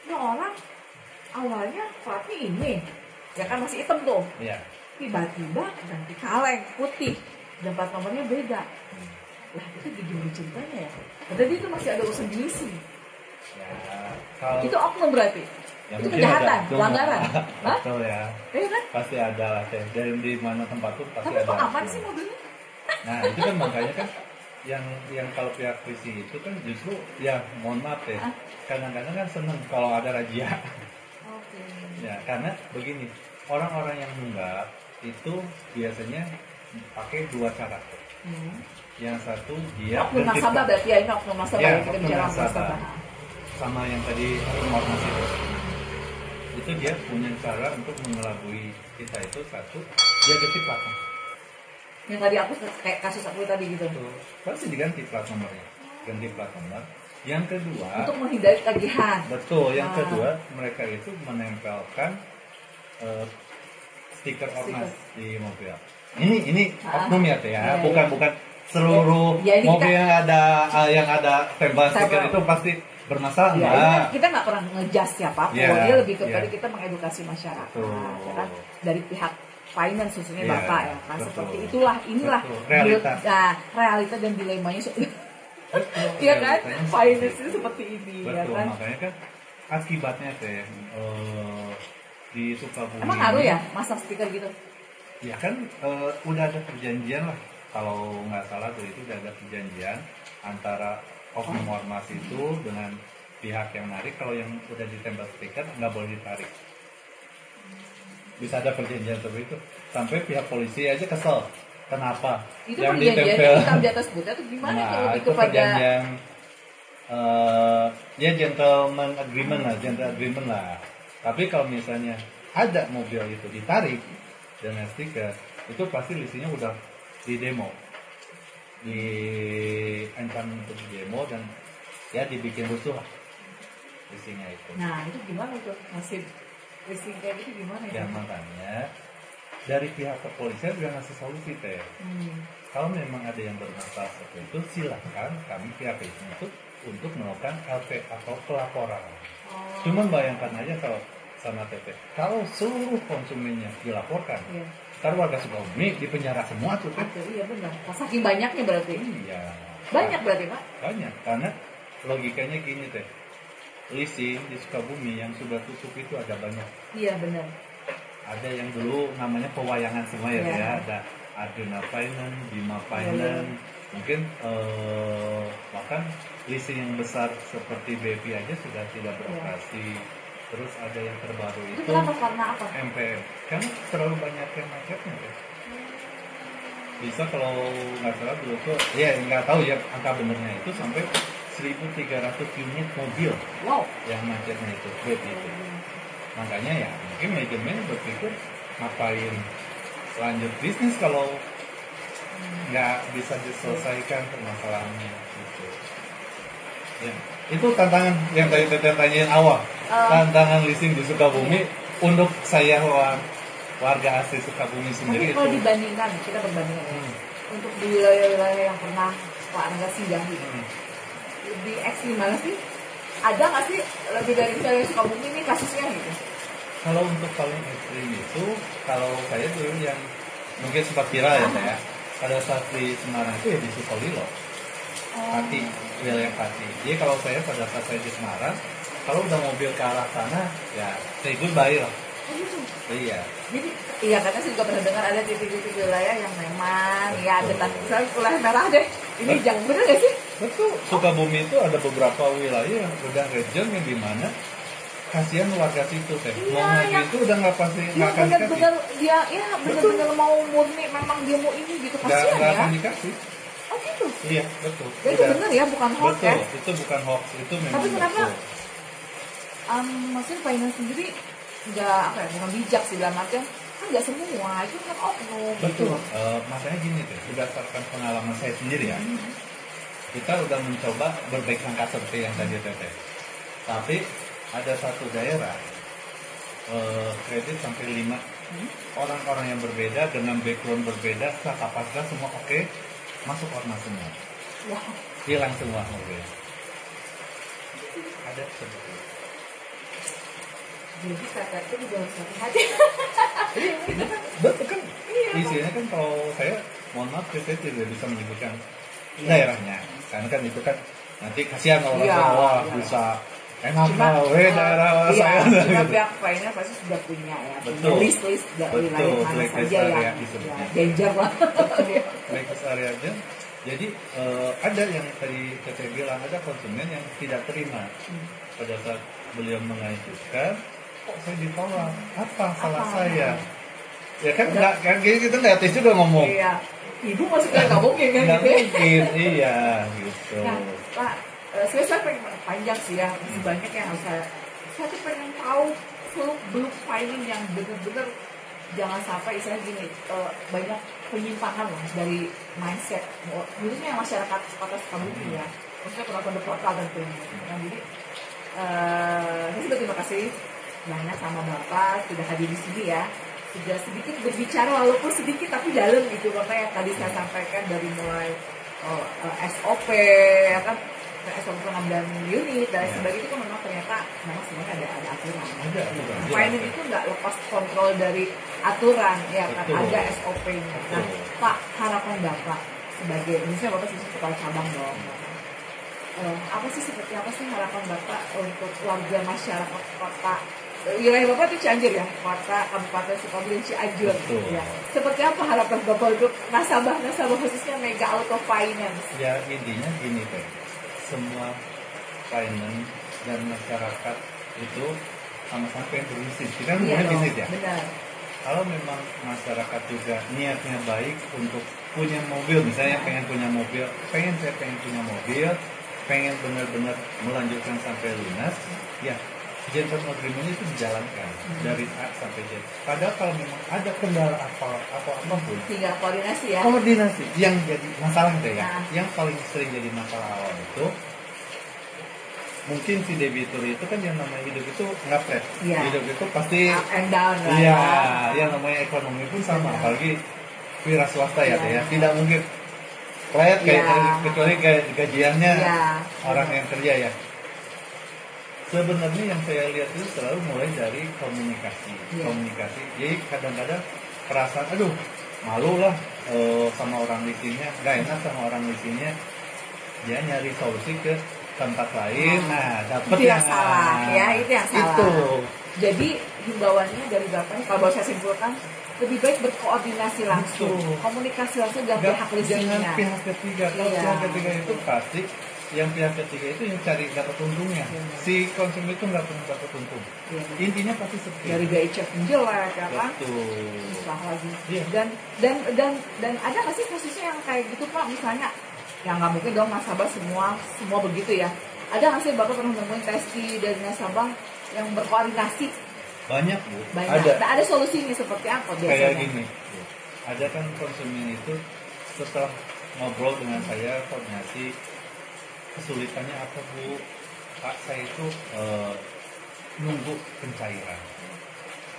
Ini orang awalnya platnya ini, ya kan masih hitam tuh. Iya. Tiba-tiba ganti kaleng putih, dan plat nomornya beda. Lah itu gimana ceritanya ya? Padahal itu masih ada urusan di leasing. Ya, kalau itu oknum berarti. Ya, itu kejahatan, pelanggaran. Betul ya. Iya kan? Pasti ada lah teh. Dari di mana tempat tuh pasti ada. Tapi ada. kok aman sih mobilnya? Nah itu kan makanya kan yang kalau pihak leasing itu kan justru ya mohon maaf ya kadang-kadang kan seneng kalau ada razia. Ya, karena begini, orang-orang yang nunggak itu biasanya pakai dua cara. Yang satu dia oknum nasabah berarti ya, ini oknum nasabah ya, kita bicara nasabah. Sama yang tadi ormas itu dia punya cara untuk mengelabui kita. Itu satu, dia ganti plat nomor. Yang tadi aku kayak kasus aku tadi gitu. Pasti diganti plat nomornya, ganti plat nomor. Yang kedua, untuk menghindari tagihan. Betul. Yang kedua, mereka itu menempelkan stiker ormas di mobil. Ini oknum ya, ya. Bukan seluruh mobil yang ada tempel stiker itu pasti bermasalah. Ya, kita nggak pernah ngejas siapapun. Dia lebih kepada kita mengedukasi masyarakat, ya kan? Dari pihak finance khususnya Bapak ya kan. Seperti inilah realita dan dilemanya. Iya kan, finance itu seperti ini. Betul, ya kan. Makanya kan akibatnya di Sukabumi. Emang ngaruh ya masang stiker gitu? Ya kan udah ada perjanjian lah, kalau nggak salah tuh itu udah ada perjanjian antara oknum ormas itu dengan pihak yang narik. Kalau yang udah ditempel stiker nggak boleh ditarik. Bisa ada perjanjian seperti itu. Sampai pihak polisi aja kesel. Kenapa? Itu yang ditempel hitam di atas putih atau gimana? Nah, kalau itu kepada perjanjian ya gentleman agreement lah. Tapi kalau misalnya ada mobil itu ditarik dengan stiker, itu pasti listnya udah di demo, diancam untuk demo dan ya dibikin rusuh lah listnya itu. Nah itu gimana tuh nasib listing kayak gitu gimana ya? Makanya dari pihak kepolisian udah ngasih solusi teh. Kalau memang ada yang bermasalah seperti itu, silahkan kami pihak itu untuk melakukan LP atau pelaporan. Cuman bayangkan aja kalau sama TP, kalau seluruh konsumennya dilaporkan, ntar warga Sukabumi di penjara semua tuh teh. Iya benar. Saking banyaknya berarti. Iya. Banyak berarti Pak? Banyak, karena logikanya gini teh. Leasing di Sukabumi yang sudah tutup itu ada banyak. Iya benar. Ada yang dulu namanya pewayangan semua ya, ada Adena Finance, Bima Finance, mungkin bahkan leasing yang besar seperti BP aja sudah tidak beroperasi. Terus ada yang terbaru itu karena apa? MPM, kan terlalu banyak yang marketnya ya. Bisa kalau nggak salah dulu tuh, ya nggak tahu ya angka benernya itu sampai 1.300 unit mobil yang macetnya itu, BP itu. Makanya ya mungkin manajemen berpikir ngapain lanjut bisnis kalau nggak bisa diselesaikan permasalahannya gitu. Ya, itu tantangan yang tadi Teteh tanyain awal. Tantangan leasing di Sukabumi untuk saya warga asli Sukabumi sendiri. Tapi kalau dibandingkan, kita berbandingkan untuk di wilayah-wilayah yang pernah Pak Angga singgahi, lebih ekstrim mana sih? Ada nggak sih lebih dari wilayah Sukabumi ini kasusnya gitu? Kalau untuk paling ekstrim itu, kalau saya dulu yang mungkin sempat viral ya saya, pada saat di Semarang itu ya di Sukolilo, Pati, wilayah Pati. Jadi kalau saya pada saat saya di Semarang, kalau udah mobil ke arah sana, ya say goodbye lah. Iya. Jadi iya karena saya juga pernah dengar ada titik-titik wilayah yang memang ya ada misalnya wilayah merah deh. Ini jangan bener gak sih? Betul. Sukabumi itu ada beberapa wilayah yang udah region yang dimana kasihan warga situ teh. Mau ngaji itu udah nggak pasti nggak akan dikasih. Bener-bener dia bener-bener mau murni memang dia mau ini gitu kasihan ya. Nggak akan dikasih. Oh gitu. Iya betul. Jadi itu bener ya bukan hoax ya. Betul. Itu bukan hoax, itu memang. Tapi kenapa? Maksudnya finance sendiri nggak bukan bijak sih dalam artian kan nggak semua itu kan oknum. Betul. Makanya gini tuh berdasarkan pengalaman saya sendiri ya. Kita udah mencoba berbaik sangka seperti yang tadi Teteh. Tapi ada satu daerah kredit sampai 5 orang-orang yang berbeda dengan background berbeda, kapasitas semua oke, masuk ormas semua. Hilang semua mobil. Ada seperti itu. Jadi kata itu juga harus hati-hati. Betul kan? Isinya kan kalau saya mohon maaf saya tidak bisa menyebutkan daerahnya, karena kan itu kan nanti kasihan orang tua bisa enak daerah saya. Tapi pihak finance pasti sudah punya ya, punya list wilayah mana saja yang danger lah. Blacklist areanya. Jadi ada yang tadi saya bilang ada konsumen yang tidak terima pada saat beliau mengajukan kok saya ditolak, apa salah saya? Ya kan nggak kan kita nggak etis juga ngomong. Iya, ibu maksudnya nggak mungkin kan? Nggak mungkin, iya gitu. Nah, Pak, saya pengen panjang sih ya, masih banyak yang harus saya tuh pengen tahu seluk beluk finance yang bener-bener jangan sampai istilah gini, banyak penyimpangan lah dari mindset, khususnya masyarakat kota Sukabumi ya, maksudnya penonton The Portal tentunya. Nah, jadi saya sudah terima kasih banyak sama Bapak sudah hadir di sini ya, sudah sedikit berbicara walaupun sedikit tapi dalam gitu, Bapak yang tadi saya sampaikan dari mulai SOP ya kan, SOP pengambilan unit dan sebagainya itu kan memang ternyata memang sebenarnya ada aturan. Finance itu nggak lepas kontrol dari aturan ya kan, ada SOP-nya. Nah, Pak, harapan Bapak sebagai misalnya Bapak sebagai kepala cabang dong. Apa sih seperti apa sih harapan Bapak untuk warga masyarakat kota wilayah Bapak itu Cianjur ya, kota Kabupaten Sukabumi Cianjur ya. Seperti apa harapan Bapak untuk nasabah khususnya Mega Auto Finance? Ya intinya gini Teh, semua finance dan masyarakat itu sama-sama pengen berbisnis. Kita kan bisnis ya. Benar. Kalau memang masyarakat juga niatnya baik untuk punya mobil, misalnya pengen punya mobil, saya pengen punya mobil, pengen benar-benar melanjutkan sampai lunas, ya gentleman agreement itu dijalankan dari A sampai Z. Padahal kalau memang ada kendala apapun, tinggal koordinasi ya. Koordinasi yang jadi masalah deh ya. Yang paling sering jadi masalah awal itu mungkin si debitur itu kan yang namanya hidup itu nggak flat. Hidup itu pasti up and down lah. Iya, yang namanya ekonomi pun sama, apalagi wira swasta ya, ya. Tidak mungkin flat kayak kecuali gajiannya orang yang kerja ya. Sebenarnya yang saya lihat itu selalu mulai dari komunikasi. Jadi kadang-kadang perasaan aduh malu lah sama orang leasingnya, nggak enak sama orang leasingnya, dia nyari solusi ke tempat lain. Nah, dapat itu yang salah ya, itu yang salah. Itu. Jadi himbauannya dari Bapak, kalau saya simpulkan lebih baik berkoordinasi langsung, komunikasi langsung dengan pihak leasingnya. Jangan pihak ketiga. Kalau pihak ketiga itu pasti yang pihak ketiga itu yang cari dapat untungnya. Si konsumen itu nggak pernah dapat untung. Intinya pasti seperti dari gaya cek jelek ya kan. Susah lagi. Dan ada nggak sih kasusnya yang kayak gitu Pak, misalnya yang nggak mungkin dong nasabah semua begitu ya. Ada nggak sih Bapak pernah nemuin testi dari nasabah yang berkoordinasi? Banyak Bu. Banyak. Ada solusinya seperti apa biasanya? Kayak gini. Ada kan konsumen itu setelah ngobrol dengan saya koordinasi, kesulitannya apa Bu? Pak, saya itu nunggu pencairan.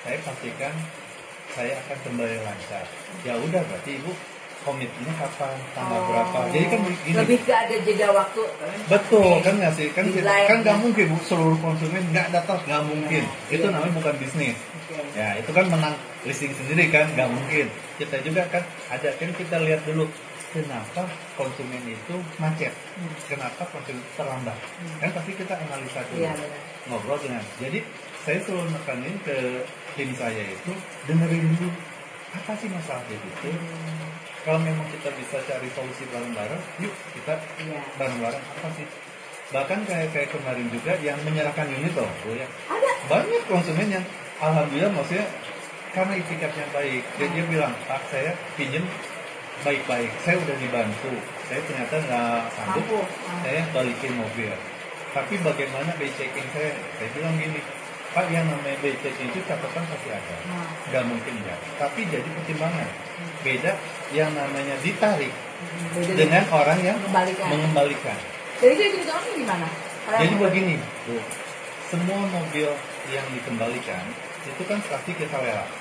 Saya pastikan saya akan kembali lancar. Ya udah berarti Ibu komitmennya kapan, tanggal berapa. Jadi kan gini, lebih gak ada jeda waktu. Betul kan nggak sih? Kan nggak mungkin Bu, seluruh konsumen nggak datang, nggak mungkin. Itu namanya bukan bisnis. Ya itu kan menang leasing sendiri kan, nggak mungkin. Kita juga kan ada kan kita lihat dulu kenapa konsumen itu macet, kenapa konsumen terlambat. Kan pasti kita analisa dulu, ngobrol dengan. Jadi saya selalu nekanin ke tim saya itu dengerin dulu apa sih masalah itu. Kalau memang kita bisa cari solusi bareng-bareng, yuk kita bareng-bareng apa sih. Bahkan kayak kemarin juga yang menyerahkan unit loh, ya. Ada banyak konsumen yang alhamdulillah maksudnya karena itikadnya baik, dia bilang Pak saya pinjem baik-baik, saya udah dibantu, saya ternyata nggak sanggup, saya balikin mobil. Tapi bagaimana BI checking saya bilang gini, Pak yang namanya BI checking itu catatan pasti ada, nggak mungkin ya. Tapi jadi pertimbangan, beda yang namanya ditarik dengan orang yang mengembalikan. Jadi itu hitungannya gimana? Jadi begini, Bu, semua mobil yang dikembalikan itu kan pasti kita lelang.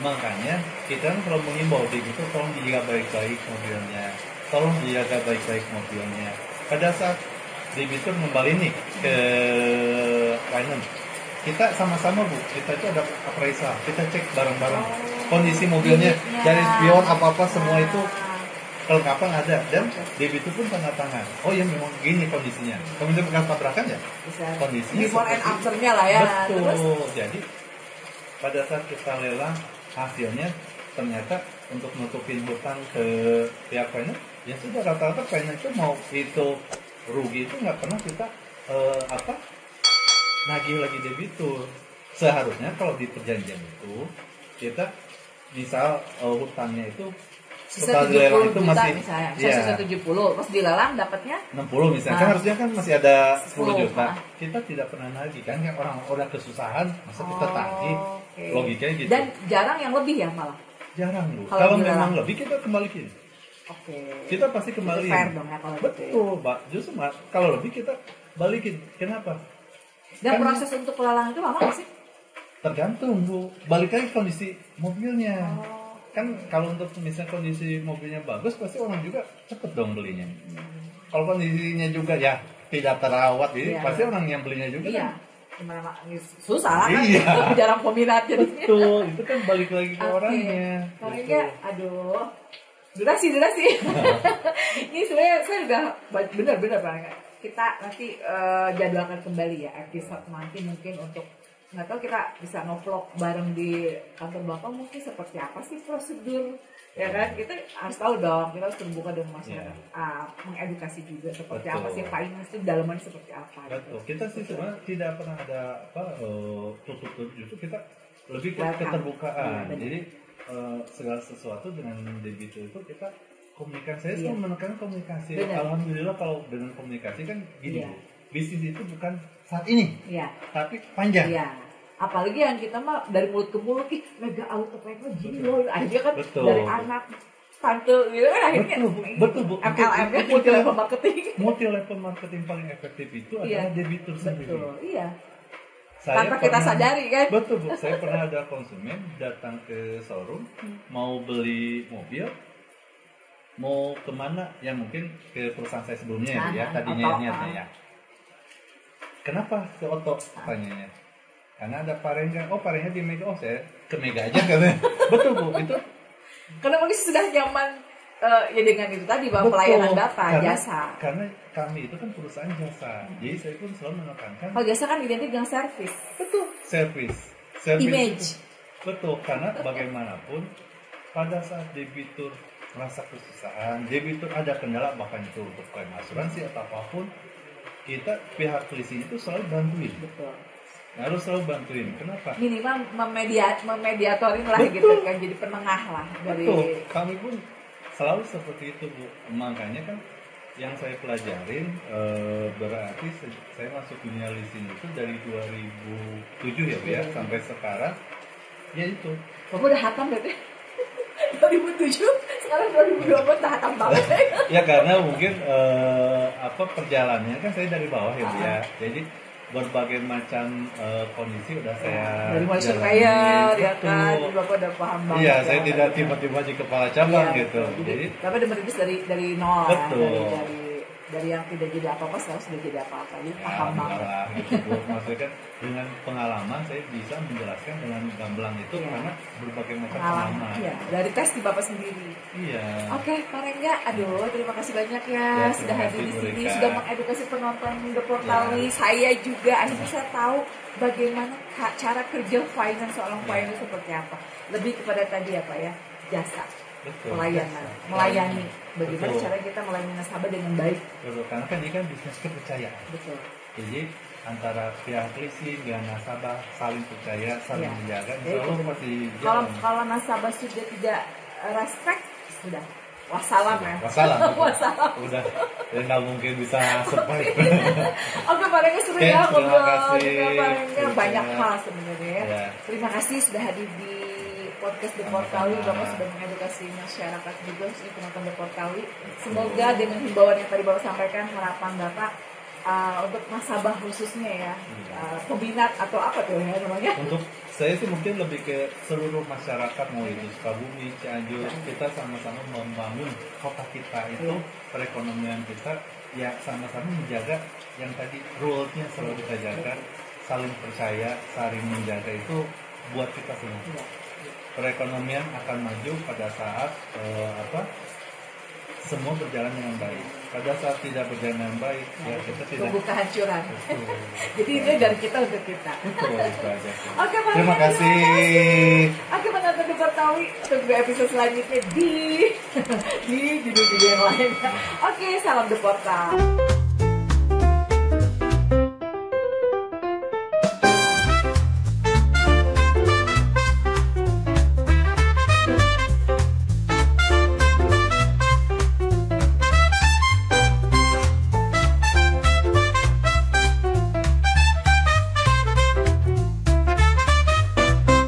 Makanya kita kan kalau mengimbau begitu, tolong dijaga baik-baik mobilnya. Pada saat debitur kembali nih ke finance, kita sama-sama Bu, kita itu ada appraisal, kita cek bareng-bareng kondisi mobilnya, dari spion apa-apa semua itu kelengkapan ada, dan debitur pun tanda tangan. Oh ya memang gini kondisinya. Kemudian bekas tabrakan ya, kondisinya before and after-nya lah ya. Betul. Terus? Jadi pada saat kita lelang hasilnya ternyata untuk nutupin hutang ke pihak finance, ya sudah rata-rata finance itu mau itu rugi itu nggak pernah kita nagih lagi debitur. Seharusnya kalau di perjanjian itu kita misal hutangnya itu sisa 70 juta masih, misalnya, sisa 70, pas dilelang dapatnya 60 misalnya, kan harusnya kan masih ada 10 juta. Kita tidak pernah nagih kan, yang orang udah kesusahan, masa kita tagih, logikanya gitu. Dan jarang yang lebih ya malah? Jarang loh, kalau memang lebih kita kembalikan. Kita pasti kembaliin. Fair dong ya kalau betul, gitu ya? Mbak. Justru kalau lebih kita balikin, kenapa? Dan kan, proses untuk pelelangan itu lama nggak sih? Tergantung Bu, balik lagi kondisi mobilnya. Kan kalau untuk misalnya kondisi mobilnya bagus pasti orang juga cepet dong belinya. Kalau kondisinya juga ya tidak terawat, jadi pasti orang yang belinya juga kan susah kan, jarang peminat jadi. Betul, itu kan balik lagi ke orangnya. Karena aduh, durasi. Ini sebenarnya saya udah benar-benar banget. Kita nanti jadwalkan kembali ya episode nanti mungkin untuk nggak tahu kita bisa nge-vlog bareng di kantor Bapak mungkin seperti apa sih prosedur ya kan, kita harus tahu dong, kita harus terbuka dengan masyarakat, mengedukasi juga seperti apa sih finance itu dalaman seperti apa. Betul, gitu. Kita sih sebenarnya tidak pernah ada tutup, justru kita lebih ke keterbukaan. Jadi segala sesuatu dengan debitur itu kita komunikasi, saya menekan komunikasi. Alhamdulillah kalau dengan komunikasi kan gini, bisnis itu bukan saat ini, tapi panjang. Apalagi yang kita mah dari mulut ke mulut, mega auto payment gini loh, akhirnya kan dari anak tante gitu kan akhirnya betul Bu. MLM-nya multi level marketing. Multi level marketing paling efektif itu adalah debitur sendiri. Betul, tanpa kita sadari kan. Betul Bu, saya pernah ada konsumen datang ke showroom mau beli mobil, mau kemana, yang mungkin ke perusahaan saya sebelumnya ya, tadinya niatnya ya. Kenapa ke Oto? Tanyanya. Karena ada Parengga. Oh, Parengga di Mega. Oh, saya ke Mega aja katanya. Betul Bu, itu. Karena mungkin sudah nyaman ya dengan itu tadi Bang, pelayanan data, jasa. Karena kami itu kan perusahaan jasa. Jadi saya pun selalu menekankan. Kalau jasa kan identik dengan servis. Betul. Servis. Image. Betul, karena bagaimanapun pada saat debitur merasa kesusahan, debitur ada kendala bahkan itu untuk klaim asuransi atau apapun, kita pihak leasing itu selalu bantuin. Betul. Harus selalu bantuin. Kenapa? Minimal memediatorin lah. Betul. Gitu kan, jadi penengah lah dari. Betul. Kami pun selalu seperti itu Bu. Makanya kan yang saya pelajarin berarti saya masuk dunia leasing itu dari 2007 ya Bu ya, sampai sekarang. Ya itu. Kamu udah hatam berarti? 2007 sekarang 2024 udah hatam banget. Ya karena mungkin perjalanannya kan saya dari bawah ya Bu ya. Jadi berbagai macam kondisi udah saya dari mulai surveyor ya kan, Bapak udah paham banget. Iya, saya tidak tiba-tiba jadi kepala cabang gitu. Jadi Bapak udah merintis dari nol. Betul. Dari yang tidak jadi apa-apa sekarang sudah jadi apa-apa. Jadi paham banget. Gitu. Maksudnya kan dengan pengalaman saya bisa menjelaskan dengan gamblang itu karena berbagai macam pengalaman. Iya, dari tes di Bapak sendiri. Iya. Oke, Pak Rengga, aduh terima kasih banyak ya sudah hadir di sini, sudah mengedukasi penonton The Portawi. Saya juga akhirnya saya tahu bagaimana cara kerja finance seorang finance seperti apa. Lebih kepada tadi ya Pak ya, jasa. Betul, pelayanan, melayani. Bagaimana cara kita melayani nasabah dengan baik? Betul, karena kan ini kan bisnis kepercayaan. Betul. Jadi antara pihak leasing dan nasabah saling percaya, saling menjaga. Insya pasti jalan. Kalau nasabah sudah tidak respect, sudah wassalam ya. Wassalam. Udah, nggak mungkin bisa survive. Oke, Pak Rengga seru ya ngobrol dengan Pak Rengga banyak hal sebenarnya. Ya. Terima kasih sudah hadir di podcast The Portawi. Bapak sudah mengedukasi masyarakat juga, penonton The Portawi. Semoga dengan himbauan yang tadi Bapak sampaikan, harapan Bapak untuk nasabah khususnya ya, peminat atau apa tuh ya namanya? Untuk saya sih mungkin lebih ke seluruh masyarakat, mau itu Sukabumi, Cianjur, kita sama-sama membangun kota kita itu, perekonomian kita ya sama-sama menjaga yang tadi rule-nya selalu kita jaga, saling percaya, saling menjaga itu buat kita semua. Perekonomian akan maju pada saat semua berjalan dengan baik. Pada saat tidak berjalan dengan baik, ya kita tidak. Tunggu kehancuran. Jadi itu dari kita untuk kita. Betul, itu aja. Oke, terima kasih. Oke, penonton The Portawi, tunggu episode selanjutnya di judul-judul yang lain. Oke, salam The Portawi.